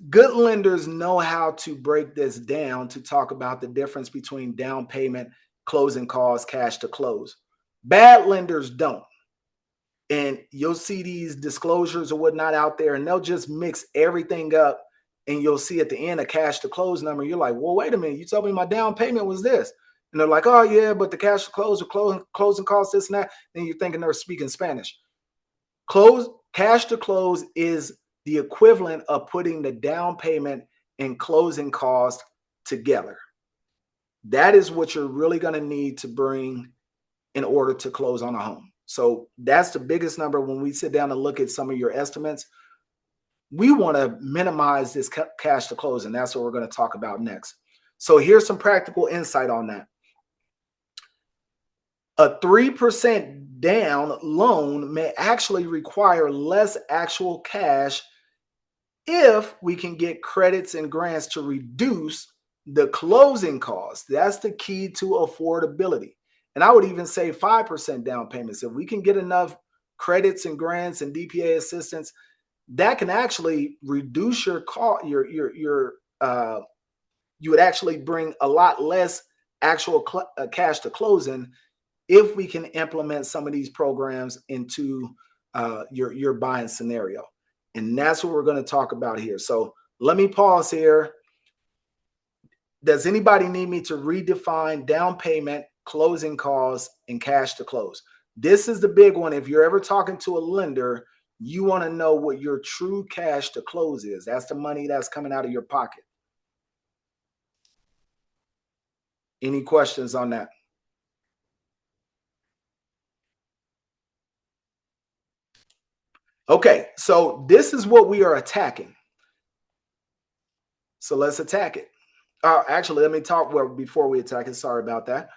Good lenders know how to break this down to talk about the difference between down payment, closing costs, cash to close. Bad lenders don't. And you'll see these disclosures or whatnot out there, and they'll just mix everything up. And you'll see at the end a cash to close number. You're like, well, wait a minute. You told me my down payment was this. And they're like, oh, yeah, but the cash to close or closing costs, this and that. Then you're thinking they're speaking Spanish. Cash to close is the equivalent of putting the down payment and closing cost together. That is what you're really going to need to bring in order to close on a home. So that's the biggest number when we sit down and look at some of your estimates. We want to minimize this cash to close, and that's what we're going to talk about next. So here's some practical insight on that. A 3% down loan may actually require less actual cash if we can get credits and grants to reduce the closing costs. That's the key to affordability. And I would even say 5% down payments. If we can get enough credits and grants and DPA assistance, that can actually reduce your cost. You would actually bring a lot less actual cash to closing if we can implement some of these programs into your buying scenario. And that's what we're going to talk about here. So let me pause here. Does anybody need me to redefine down payment, closing costs, and cash to close? This is the big one. If you're ever talking to a lender, you want to know what your true cash to close is. That's the money that's coming out of your pocket. Any questions on that? Okay, so this is what we are attacking. So let's attack it. Actually, let me talk before we attack it. Sorry about that.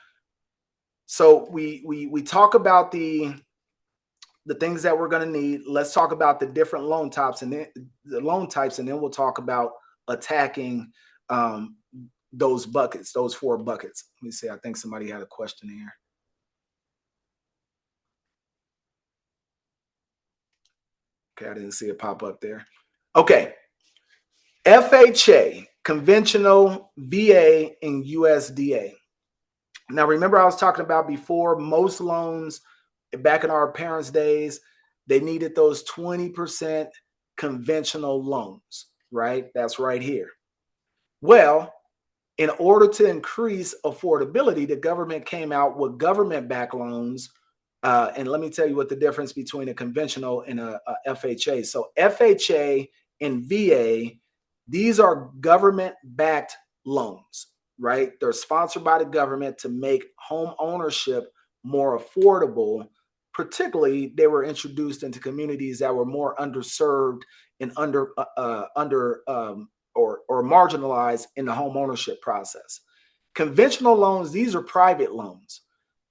So we talk about the things that we're going to need. Let's talk about the different loan types, and then we'll talk about attacking those buckets, those 4 buckets. Let me see. I think somebody had a question here. Okay, I didn't see it pop up there. Okay. FHA, conventional, VA, and USDA. Now, remember I was talking about before, most loans back in our parents' days, they needed those 20% conventional loans, right? That's right here. Well, in order to increase affordability, the government came out with government-backed loans. And let me tell you what the difference between a conventional and a FHA. So FHA and VA, these are government-backed loans, right? They're sponsored by the government to make home ownership more affordable. Particularly, they were introduced into communities that were more underserved and or marginalized in the home ownership process. Conventional loans, these are private loans.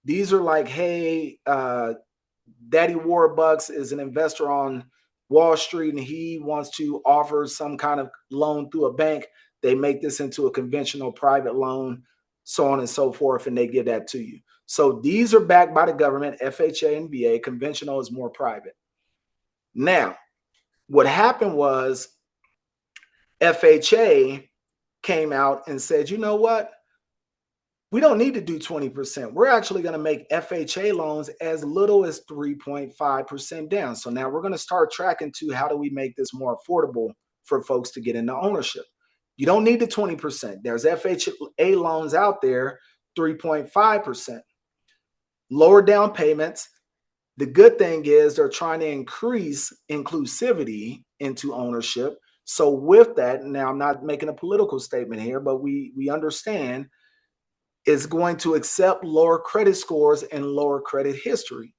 These are like, hey, Daddy Warbucks is an investor on Wall Street and he wants to offer some kind of loan through a bank. They make this into a conventional private loan, so on and so forth, and they give that to you. So these are backed by the government, FHA and VA. Conventional is more private. Now, what happened was FHA came out and said, you know what? We don't need to do 20%. We're actually going to make FHA loans as little as 3.5% down. So now we're going to start tracking to how do we make this more affordable for folks to get into ownership. You don't need the 20%. There's FHA loans out there, 3.5%. Lower down payments. The good thing is they're trying to increase inclusivity into ownership. So with that, now I'm not making a political statement here, but we understand is going to accept lower credit scores and lower credit history.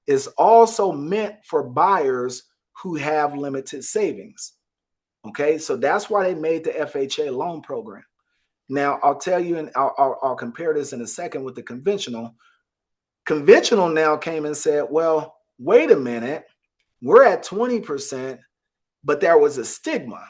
It's also meant for buyers who have limited savings. Okay, so that's why they made the FHA loan program. Now, I'll tell you, and I'll compare this in a second with the conventional. Conventional now came and said, well, wait a minute, we're at 20%. But there was a stigma.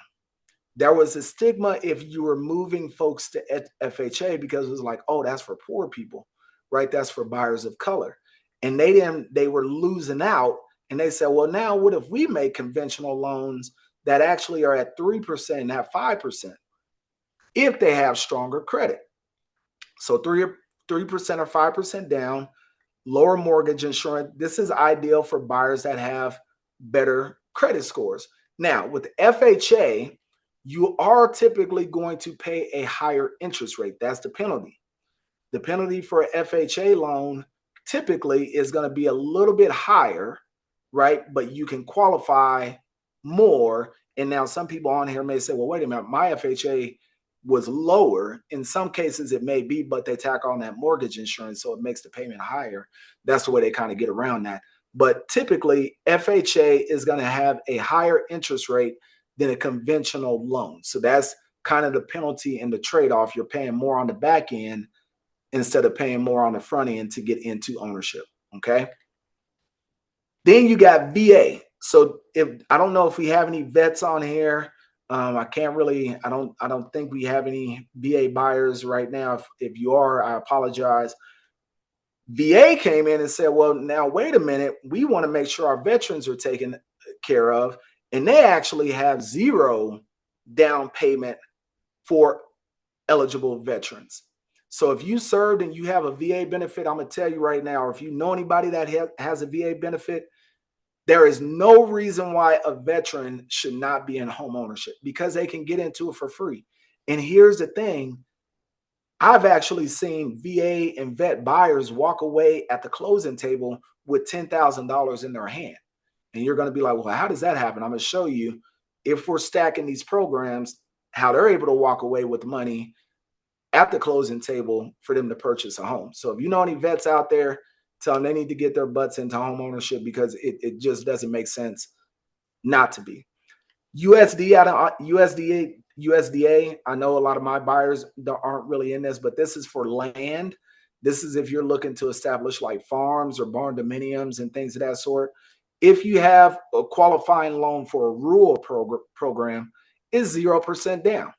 There was a stigma if you were moving folks to FHA because it was like, oh, that's for poor people, right? That's for buyers of color. And they were losing out. And they said, well, now what if we make conventional loans that actually are at 3% and have 5% if they have stronger credit? So 3% or 5% down, lower mortgage insurance. This is ideal for buyers that have better credit scores. Now, with FHA, you are typically going to pay a higher interest rate. That's the penalty. The penalty for an FHA loan typically is going to be a little bit higher, right? But you can qualify more. And now some people on here may say, well, wait a minute, my FHA was lower. In some cases, it may be, but they tack on that mortgage insurance, so it makes the payment higher. That's the way they kind of get around that. But typically, FHA is going to have a higher interest rate than a conventional loan. So that's kind of the penalty and the trade-off. You're paying more on the back end instead of paying more on the front end to get into ownership. Okay. Then you got VA. So if I don't know if we have any vets on here. I can't really, I don't think we have any VA buyers right now. If you are, I apologize. VA came in and said, well, now wait a minute. We want to make sure our veterans are taken care of. And they actually have zero down payment for eligible veterans. So if you served and you have a VA benefit, I'm going to tell you right now, or if you know anybody that has a VA benefit, there is no reason why a veteran should not be in home ownership because they can get into it for free. And here's the thing. I've actually seen VA and vet buyers walk away at the closing table with $10,000 in their hand. And you're going to be like, well, how does that happen? I'm going to show you if we're stacking these programs, how they're able to walk away with money at the closing table for them to purchase a home. So if you know any vets out there, tell them they need to get their butts into home ownership because it just doesn't make sense not to be. USDA, I know a lot of my buyers aren't really in this, but this is for land. This is if you're looking to establish like farms or barn dominiums and things of that sort. If you have a qualifying loan for a rural program, is 0% down.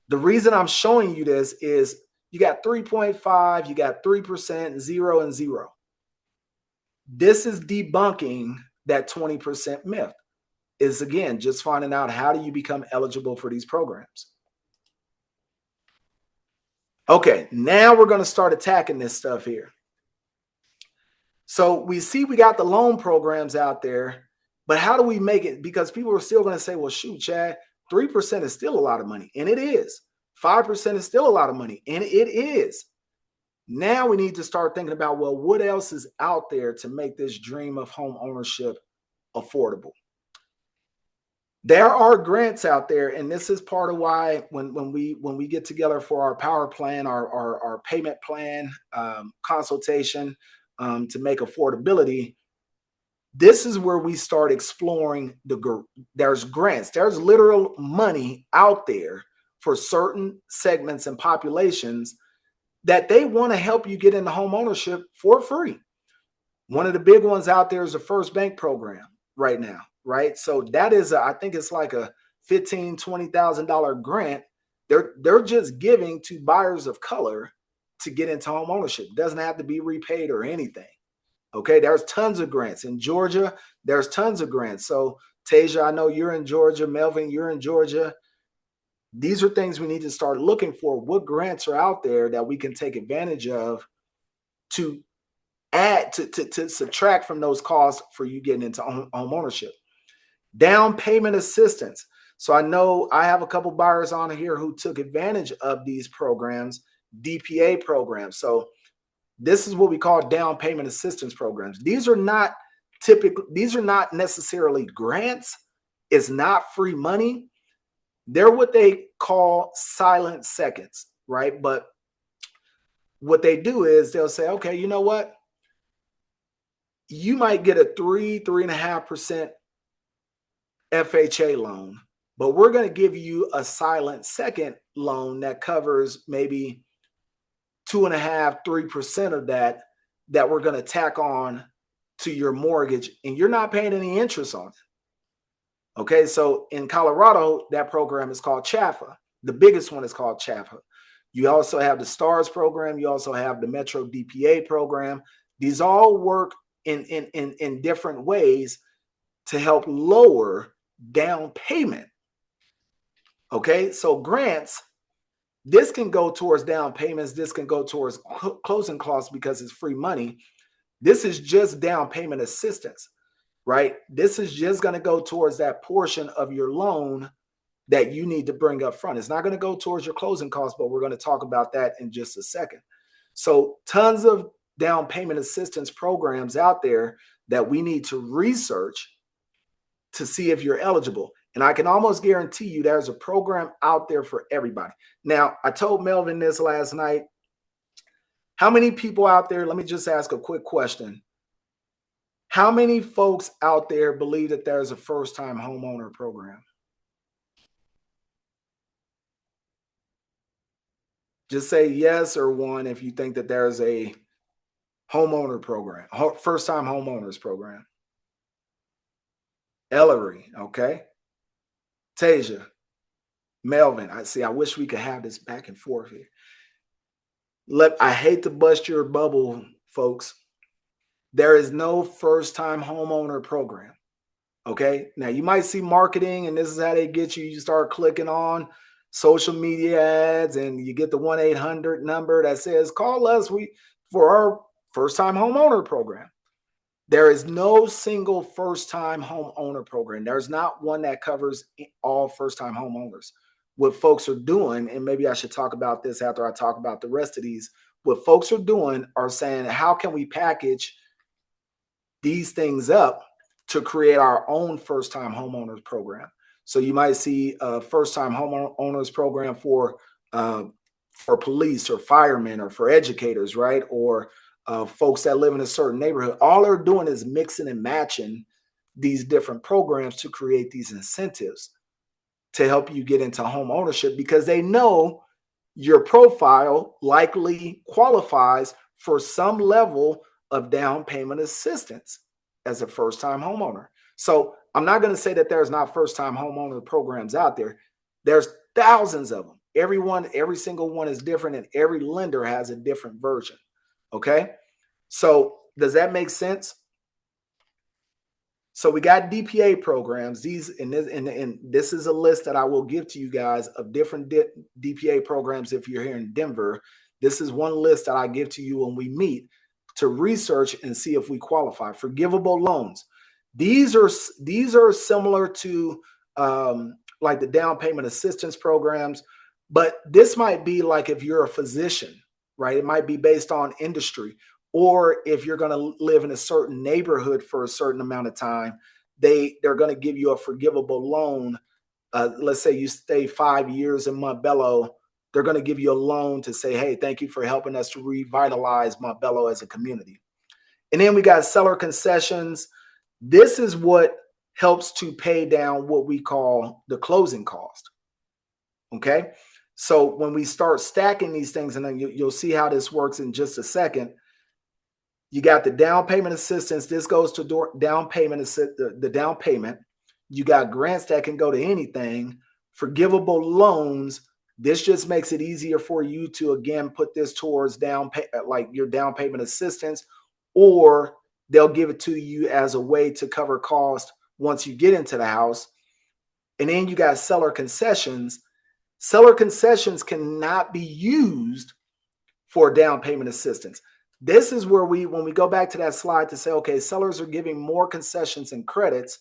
The reason I'm showing you this is you got 3.5, you got 3%, 0 and 0. This is debunking that 20% myth. Is again, just finding out how do you become eligible for these programs. Okay, now we're going to start attacking this stuff here. So we see we got the loan programs out there, but how do we make it? Because people are still going to say, well, shoot, Chad, 3% is still a lot of money. And it is. 5% is still a lot of money. And it is. Now we need to start thinking about, well, what else is out there to make this dream of home ownership affordable? There are grants out there, and this is part of why when we get together for our power plan, our payment plan consultation to make affordability, this is where we start exploring there's grants, there's literal money out there for certain segments and populations that they want to help you get into home ownership for free. One of the big ones out there is the First Bank program right now. Right. So that is, I think it's like a $15,000, $20,000 grant. They're just giving to buyers of color to get into home ownership. It doesn't have to be repaid or anything. Okay. There's tons of grants in Georgia. There's tons of grants. So Tasia, I know you're in Georgia. Melvin, you're in Georgia. These are things we need to start looking for. What grants are out there that we can take advantage of to add to subtract from those costs for you getting into home ownership? Down payment assistance. So I know I have a couple buyers on here who took advantage of these programs, DPA programs. So this is what we call down payment assistance programs. These are not necessarily grants. It's not free money. They're what they call silent seconds, right? But what they do is they'll say, okay, you know what? You might get a 3.5% FHA loan, but we're going to give you a silent second loan that covers maybe 2.5%, 3% of that we're going to tack on to your mortgage, and you're not paying any interest on it. Okay, so in Colorado, that program is called CHAFA. The biggest one is called CHAFA. You also have the STARS program. You also have the Metro DPA program. These all work in different ways to help lower down payment. Okay, so grants, this can go towards down payments. This can go towards closing costs because it's free money. This is just down payment assistance, right? This is just going to go towards that portion of your loan that you need to bring up front. It's not going to go towards your closing costs, but we're going to talk about that in just a second. So tons of down payment assistance programs out there that we need to research to see if you're eligible. And I can almost guarantee you there's a program out there for everybody. Now, I told Melvin this last night. How many people out there, let me just ask a quick question. How many folks out there believe that there's a first-time homeowner program? Just say yes or one if you think that there's a homeowner program, first-time homeowners program. Ellery, okay. Tasia, Melvin, I see. I wish we could have this back and forth here. I hate to bust your bubble, folks. There is no first-time homeowner program. Okay. Now you might see marketing, and this is how they get you. You start clicking on social media ads, and you get the 1-800 number that says, call us for our first-time homeowner program. There is no single first-time homeowner program. There's not one that covers all first-time homeowners. What folks are doing, and maybe I should talk about this after I talk about the rest of these, what folks are doing are saying, how can we package these things up to create our own first-time homeowners program? So you might see a first-time homeowners program for police or firemen or for educators, right? Or folks that live in a certain neighborhood. All they're doing is mixing and matching these different programs to create these incentives to help you get into home ownership, because they know your profile likely qualifies for some level of down payment assistance as a first-time homeowner. So I'm not going to say that there's not first-time homeowner programs out there. There's thousands of them. Every single one is different, and every lender has a different version. Okay. So does that make sense? So we got DPA programs. And this is a list that I will give to you guys of different DPA programs. If you're here in Denver, this is one list that I give to you when we meet to research and see if we qualify. Forgivable loans. These are similar to like the down payment assistance programs, but this might be like if you're a physician, right? It might be based on industry. Or if you're going to live in a certain neighborhood for a certain amount of time, they're going to give you a forgivable loan. Let's say you stay 5 years in Montbello, they're going to give you a loan to say, hey, thank you for helping us to revitalize Montbello as a community. And then we got seller concessions. This is what helps to pay down what we call the closing cost. Okay. So when we start stacking these things, and then you'll see how this works in just a second. You got the down payment assistance. This goes to down payment, the down payment. You got grants that can go to anything. Forgivable loans. This just makes it easier for you to, again, put this towards like your down payment assistance, or they'll give it to you as a way to cover cost once you get into the house. And then you got seller concessions. Seller concessions cannot be used for down payment assistance. This is where when we go back to that slide to say, okay, sellers are giving more concessions and credits.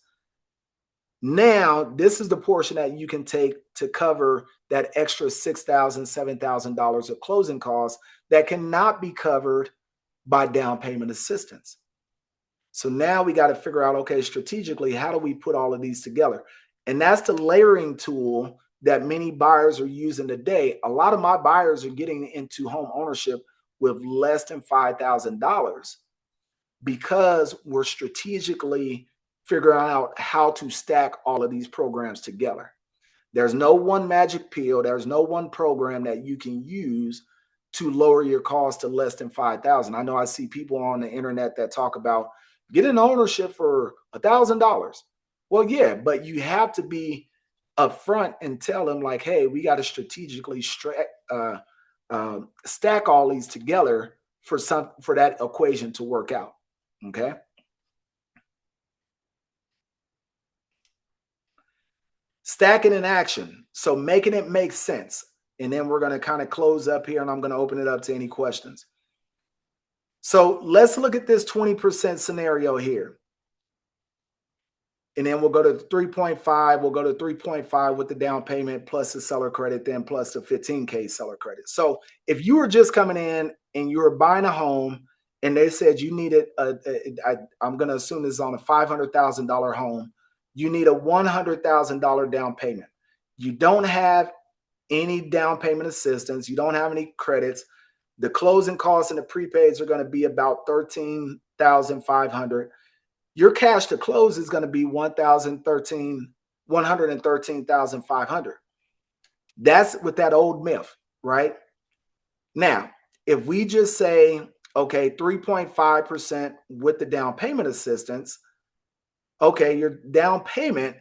Now, this is the portion that you can take to cover that extra $6,000, $7,000 of closing costs that cannot be covered by down payment assistance. So now we got to figure out, okay, strategically, how do we put all of these together? And that's the layering tool that many buyers are using today. A lot of my buyers are getting into home ownership with less than $5,000 because we're strategically figuring out how to stack all of these programs together. There's no one magic pill. There's no one program that you can use to lower your cost to less than $5,000. I know I see people on the internet that talk about getting ownership for $1,000. Well, yeah, but you have to be upfront and tell them like, hey, we got to strategically stack all these together for that equation to work out. Okay. Stacking in action. So making it make sense. And then we're going to kind of close up here and I'm going to open it up to any questions. So let's look at this 20% scenario here. And then we'll go to 3.5. We'll go to 3.5 with the down payment plus the seller credit, then plus the 15K seller credit. So if you were just coming in and you were buying a home and they said you needed I'm going to assume this is on a $500,000 home, you need a $100,000 down payment. You don't have any down payment assistance. You don't have any credits. The closing costs and the prepaids are going to be about $13,500. Your cash to close is going to be $113,500. That's with that old myth, right? Now, if we just say, okay, 3.5% with the down payment assistance, okay, your down payment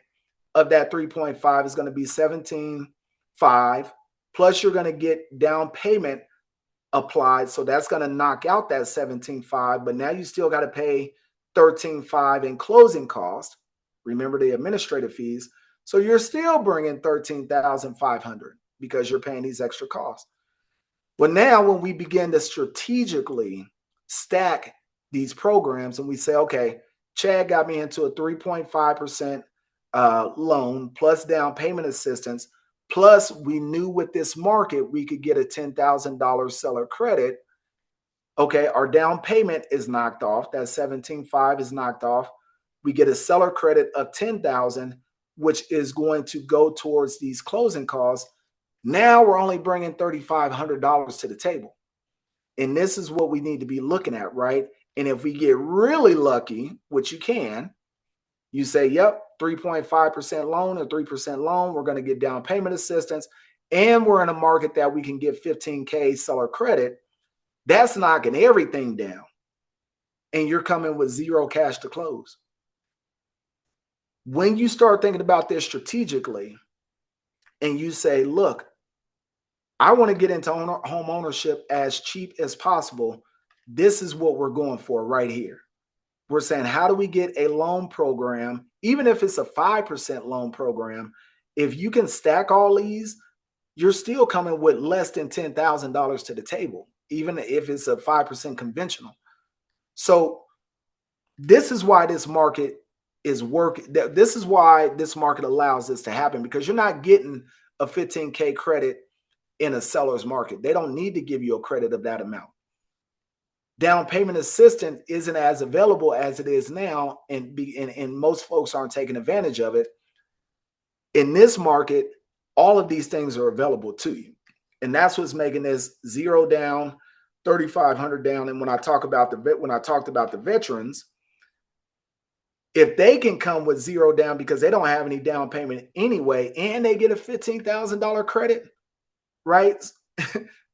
of that 3.5 is going to be 17.5, plus you're going to get down payment applied. So that's going to knock out that 17.5, but now you still got to pay 13.5 in closing cost. Remember the administrative fees. So you're still bringing 13,500 because you're paying these extra costs. Well, now when we begin to strategically stack these programs and we say, okay, Chad got me into a 3.5% loan plus down payment assistance. Plus, we knew with this market, we could get a $10,000 seller credit. Okay, our down payment is knocked off. That 17.5 is knocked off. We get a seller credit of 10,000, which is going to go towards these closing costs. Now we're only bringing $3,500 to the table. And this is what we need to be looking at, right? And if we get really lucky, which you can, you say, yep, 3.5% loan or 3% loan, we're going to get down payment assistance. And we're in a market that we can get 15K seller credit. That's knocking everything down. And you're coming with zero cash to close. When you start thinking about this strategically and you say, look, I want to get into home ownership as cheap as possible, this is what we're going for right here. We're saying, how do we get a loan program, even if it's a 5% loan program, if you can stack all these, you're still coming with less than $10,000 to the table, even if it's a 5% conventional. So this is why this market is working. This is why this market allows this to happen, because you're not getting a 15K credit in a seller's market. They don't need to give you a credit of that amount. Down payment assistance isn't as available as it is now, and most folks aren't taking advantage of it. In this market, all of these things are available to you, and that's what's making this zero down, 3,500 down. And when I talked about the veterans, if they can come with zero down because they don't have any down payment anyway, and they get a $15,000 credit, right?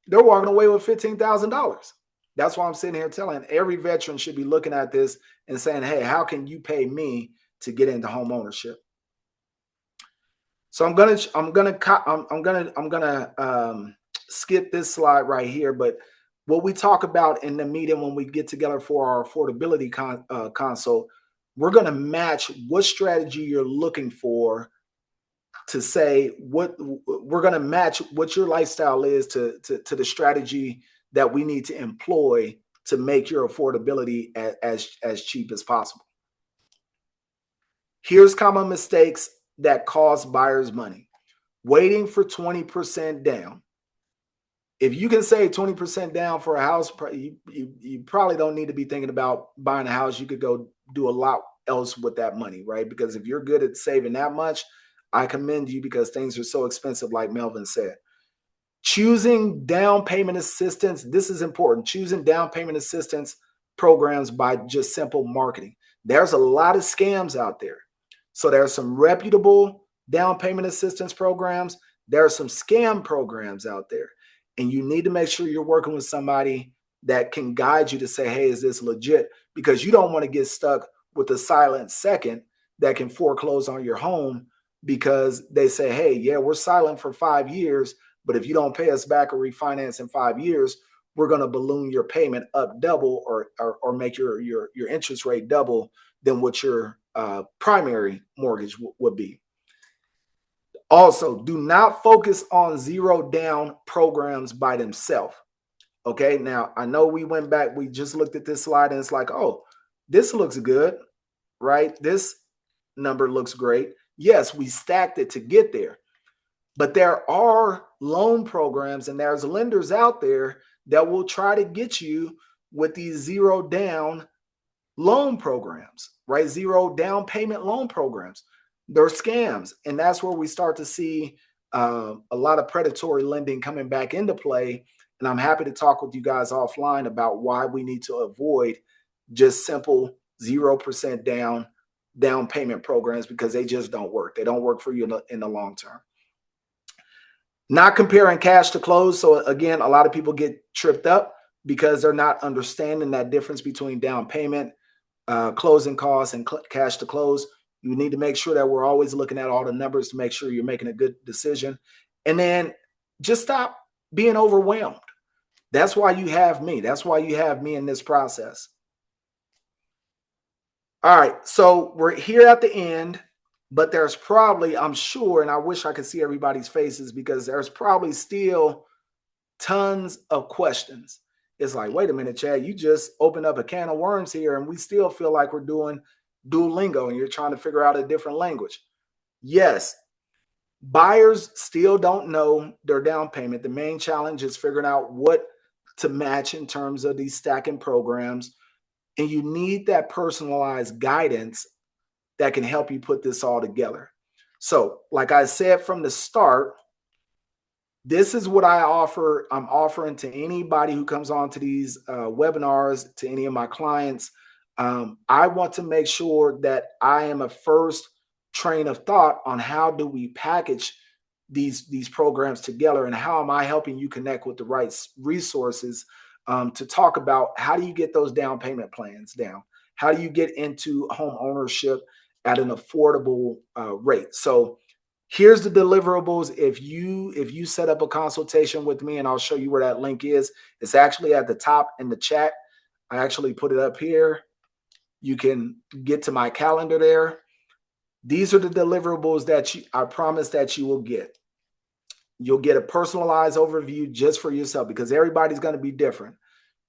They're walking away with $15,000. That's why I'm sitting here telling every veteran should be looking at this and saying, hey, how can you pay me to get into home ownership? So I'm gonna skip this slide right here. But what we talk about in the meeting when we get together for our affordability consult, we're gonna match what strategy you're looking for to say what we're going to match what your lifestyle is to the strategy that we need to employ to make your affordability as cheap as possible. Here's common mistakes that cost buyers money. Waiting for 20% down. If you can save 20% down for a house, you probably don't need to be thinking about buying a house. You could go do a lot else with that money, right? Because if you're good at saving that much, I commend you, because things are so expensive, like Melvin said. Choosing down payment assistance. This is important. Choosing down payment assistance programs by just simple marketing. There's a lot of scams out there. So there's some reputable down payment assistance programs. There are some scam programs out there. And you need to make sure you're working with somebody that can guide you to say, hey, is this legit? Because you don't want to get stuck with a silent second that can foreclose on your home because they say, hey, yeah, we're silent for 5 years, but if you don't pay us back or refinance in 5 years, we're going to balloon your payment up double or make your interest rate double than what your primary mortgage would be. Also, do not focus on zero down programs by themselves. Okay, now I know we went back, we just looked at this slide and it's like, oh, this looks good, right? This number looks great. Yes, we stacked it to get there, but there are loan programs and there's lenders out there that will try to get you with these zero down loan programs, right? Zero down payment loan programs. They're scams. And that's where we start to see a lot of predatory lending coming back into play. And I'm happy to talk with you guys offline about why we need to avoid just simple 0% down payment programs, because they just don't work. They don't work for you in the long term. Not comparing cash to close. So again, a lot of people get tripped up because they're not understanding that difference between down payment, closing costs, and cash to close. You need to make sure that we're always looking at all the numbers to make sure you're making a good decision. And then just stop being overwhelmed. That's why you have me. That's why you have me in this process. All right, so we're here at the end, but there's probably, I'm sure, and I wish I could see everybody's faces because there's probably still tons of questions. It's like, wait a minute, Chad, you just opened up a can of worms here and we still feel like we're doing Duolingo and you're trying to figure out a different language. Yes, buyers still don't know their down payment. The main challenge is figuring out what to match in terms of these stacking programs. And you need that personalized guidance that can help you put this all together. So, like I said from the start, this is what I offer. I'm offering to anybody who comes on to these webinars, to any of my clients. I want to make sure that I am a first train of thought on how do we package these programs together, and how am I helping you connect with the right resources to talk about how do you get those down payment plans down? How do you get into home ownership at an affordable rate? So here's the deliverables. If you set up a consultation with me, and I'll show you where that link is. It's actually at the top in the chat. I actually put it up here. You can get to my calendar there. These are the deliverables that I promise that you will get. You'll get a personalized overview just for yourself because everybody's going to be different.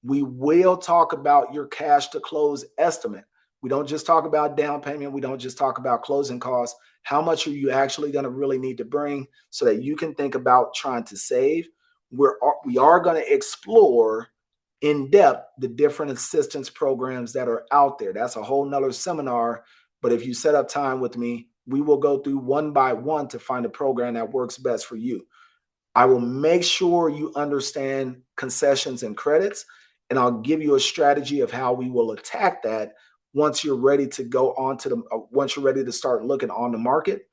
We will talk about your cash to close estimate. We don't just talk about down payment. We don't just talk about closing costs. How much are you actually going to really need to bring so that you can think about trying to save? We are going to explore in depth the different assistance programs that are out there. That's a whole nother seminar. But if you set up time with me, we will go through one by one to find a program that works best for you. I will make sure you understand concessions and credits, and I'll give you a strategy of how we will attack that once you're ready to go on to once you're ready to start looking on the market.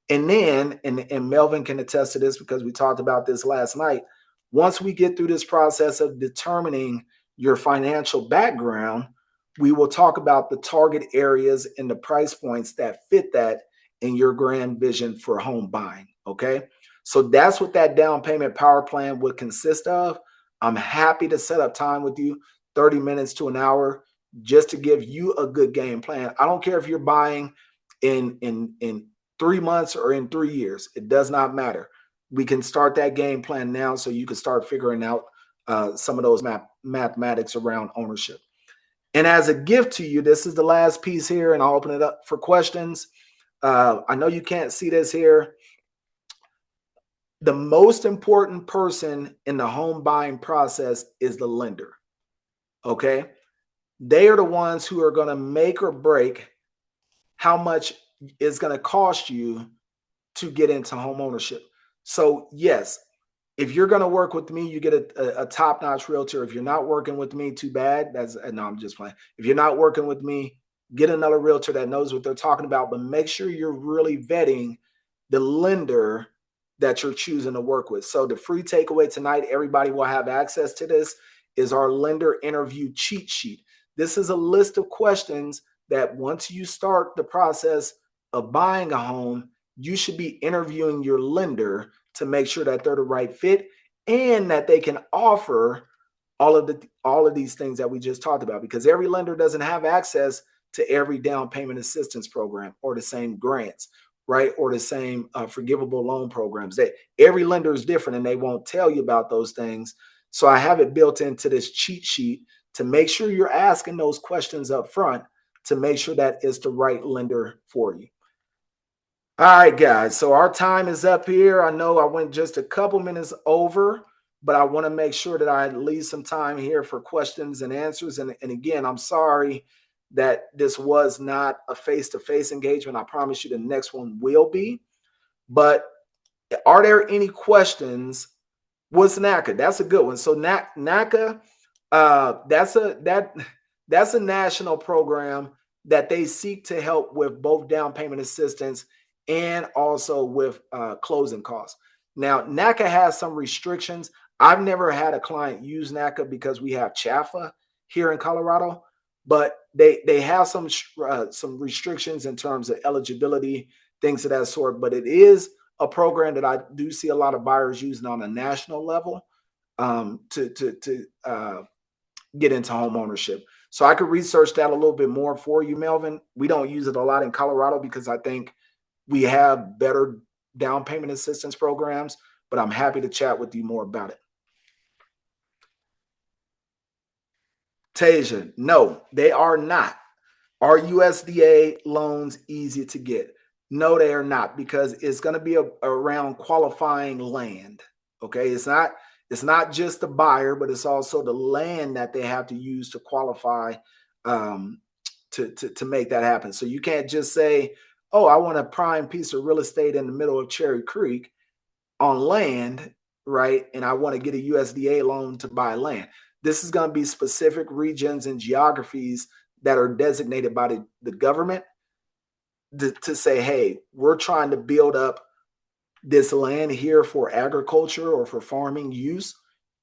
And then, and Melvin can attest to this because we talked about this last night, once we get through this process of determining your financial background, we will talk about the target areas and the price points that fit that in your grand vision for home buying. Okay. So that's what that down payment power plan would consist of. I'm happy to set up time with you, 30 minutes to an hour, just to give you a good game plan. I don't care if you're buying in 3 months or in 3 years. It does not matter. We can start that game plan now so you can start figuring out some of those mathematics around ownership. And as a gift to you, this is the last piece here, and I'll open it up for questions. I know you can't see this here. The most important person in the home buying process is the lender. Okay. They are the ones who are going to make or break how much it's going to cost you to get into home ownership. So yes, if you're going to work with me, you get a top-notch realtor. If you're not working with me, too bad. No, I'm just playing. If you're not working with me, get another realtor that knows what they're talking about, but make sure you're really vetting the lender that you're choosing to work with. So the free takeaway tonight, everybody will have access to this, is our lender interview cheat sheet. This is a list of questions that once you start the process of buying a home, you should be interviewing your lender to make sure that they're the right fit and that they can offer all of these things that we just talked about, because every lender doesn't have access to every down payment assistance program or the same grants, right, or the same forgivable loan programs. That every lender is different and they won't tell you about those things. So I have it built into this cheat sheet to make sure you're asking those questions up front to make sure that it's the right lender for you. All right, guys. So our time is up here. I know I went just a couple minutes over, but I want to make sure that I leave some time here for questions and answers. And again, I'm sorry that this was not a face-to-face engagement. I promise you the next one will be. But are there any questions? What's NACA? That's a good one. So NACA, that's a national program that they seek to help with both down payment assistance and also with closing costs. Now, NACA has some restrictions. I've never had a client use NACA because we have CHAFA here in Colorado, but they have some restrictions in terms of eligibility, things of that sort. But it is a program that I do see a lot of buyers using on a national level to get into home ownership. So I could research that a little bit more for you, Melvin. We don't use it a lot in Colorado because I think we have better down payment assistance programs, but I'm happy to chat with you more about it. Tasia, no, they are not. Are USDA loans easy to get? No, they are not, because it's going to be around qualifying land. Okay, it's not just the buyer, but it's also the land that they have to use to qualify um, to make that happen. So you can't just say, "Oh, I want a prime piece of real estate in the middle of Cherry Creek on land, right? And I want to get a USDA loan to buy land." This is going to be specific regions and geographies that are designated by the government to say, hey, we're trying to build up this land here for agriculture or for farming use,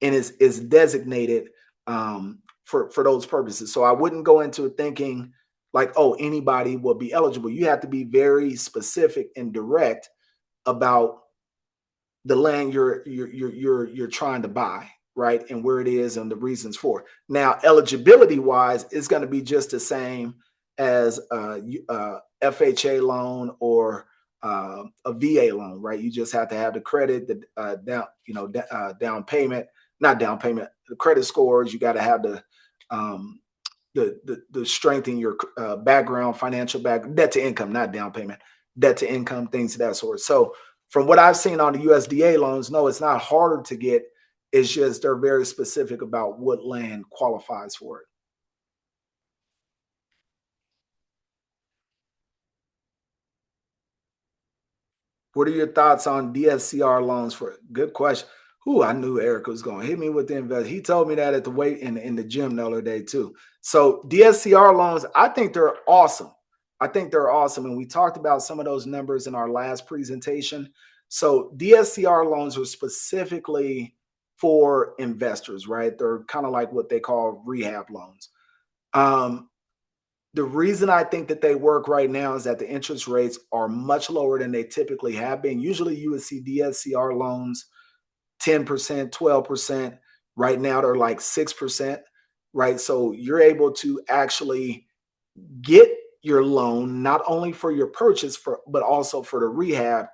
and is designated for those purposes. So I wouldn't go into it thinking like, oh, anybody will be eligible. You have to be very specific and direct about the land you're trying to buy, right, and where it is and the reasons for it. Now, eligibility wise, it's going to be just the same as a FHA loan or a VA loan, right? You just have to have the credit, the down payment, not down payment, the credit scores. You got to have um, the strength in your background, financial debt to income, not down payment, debt to income, things of that sort. So from what I've seen on the USDA loans, no, it's not harder to get. It's just they're very specific about what land qualifies for it. What are your thoughts on DSCR loans for good question? Who I knew Eric was going to hit me with the invest. He told me that at the weight in the gym the other day too. So DSCR loans, I think they're awesome. I think they're awesome. And we talked about some of those numbers in our last presentation. So DSCR loans are specifically for investors, right? They're kind of like what they call rehab loans. Um, the reason I think that they work right now is that the interest rates are much lower than they typically have been. Usually you would see DSCR loans 10%, 12%. Right now they're like 6%, right? So you're able to actually get your loan not only for your purchase but also for the rehab.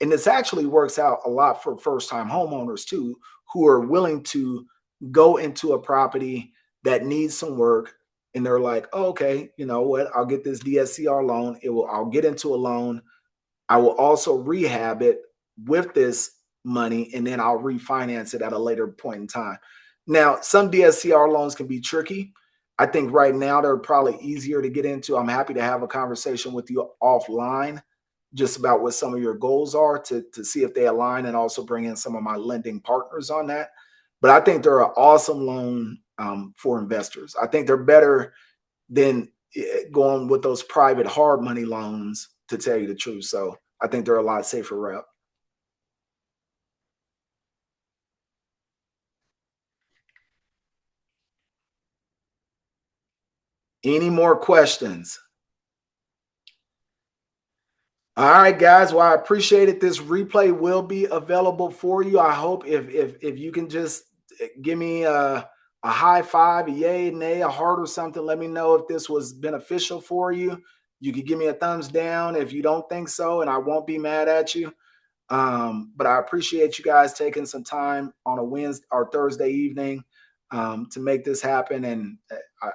And this actually works out a lot for first-time homeowners too, who are willing to go into a property that needs some work, and they're like, oh, okay, you know what, I'll get this DSCR loan. I'll get into a loan. I will also rehab it with this money, and then I'll refinance it at a later point in time. Now, some DSCR loans can be tricky. I think right now they're probably easier to get into. I'm happy to have a conversation with you offline just about what some of your goals are to see if they align, and also bring in some of my lending partners on that. But I think they're an awesome loan for investors. I think they're better than going with those private hard money loans, to tell you the truth. So I think they're a lot safer route. Any more questions? All right, guys. Well, I appreciate it. This replay will be available for you. I hope if you can just give me a high five, a yay, nay, a heart, or something. Let me know if this was beneficial for you. You could give me a thumbs down if you don't think so, and I won't be mad at you. But I appreciate you guys taking some time on a Wednesday or Thursday evening to make this happen, and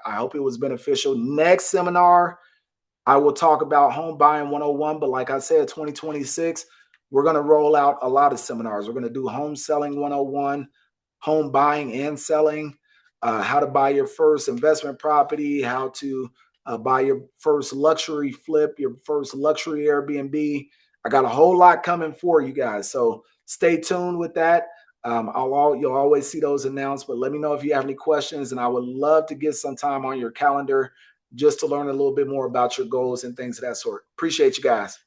I hope it was beneficial. Next seminar, I will talk about home buying 101, but like I said, 2026, we're going to roll out a lot of seminars. We're going to do home selling 101, home buying and selling, how to buy your first investment property, how to buy your first luxury flip, your first luxury Airbnb. I got a whole lot coming for you guys. So stay tuned with that. You'll always see those announced, but let me know if you have any questions, and I would love to get some time on your calendar just to learn a little bit more about your goals and things of that sort. Appreciate you guys.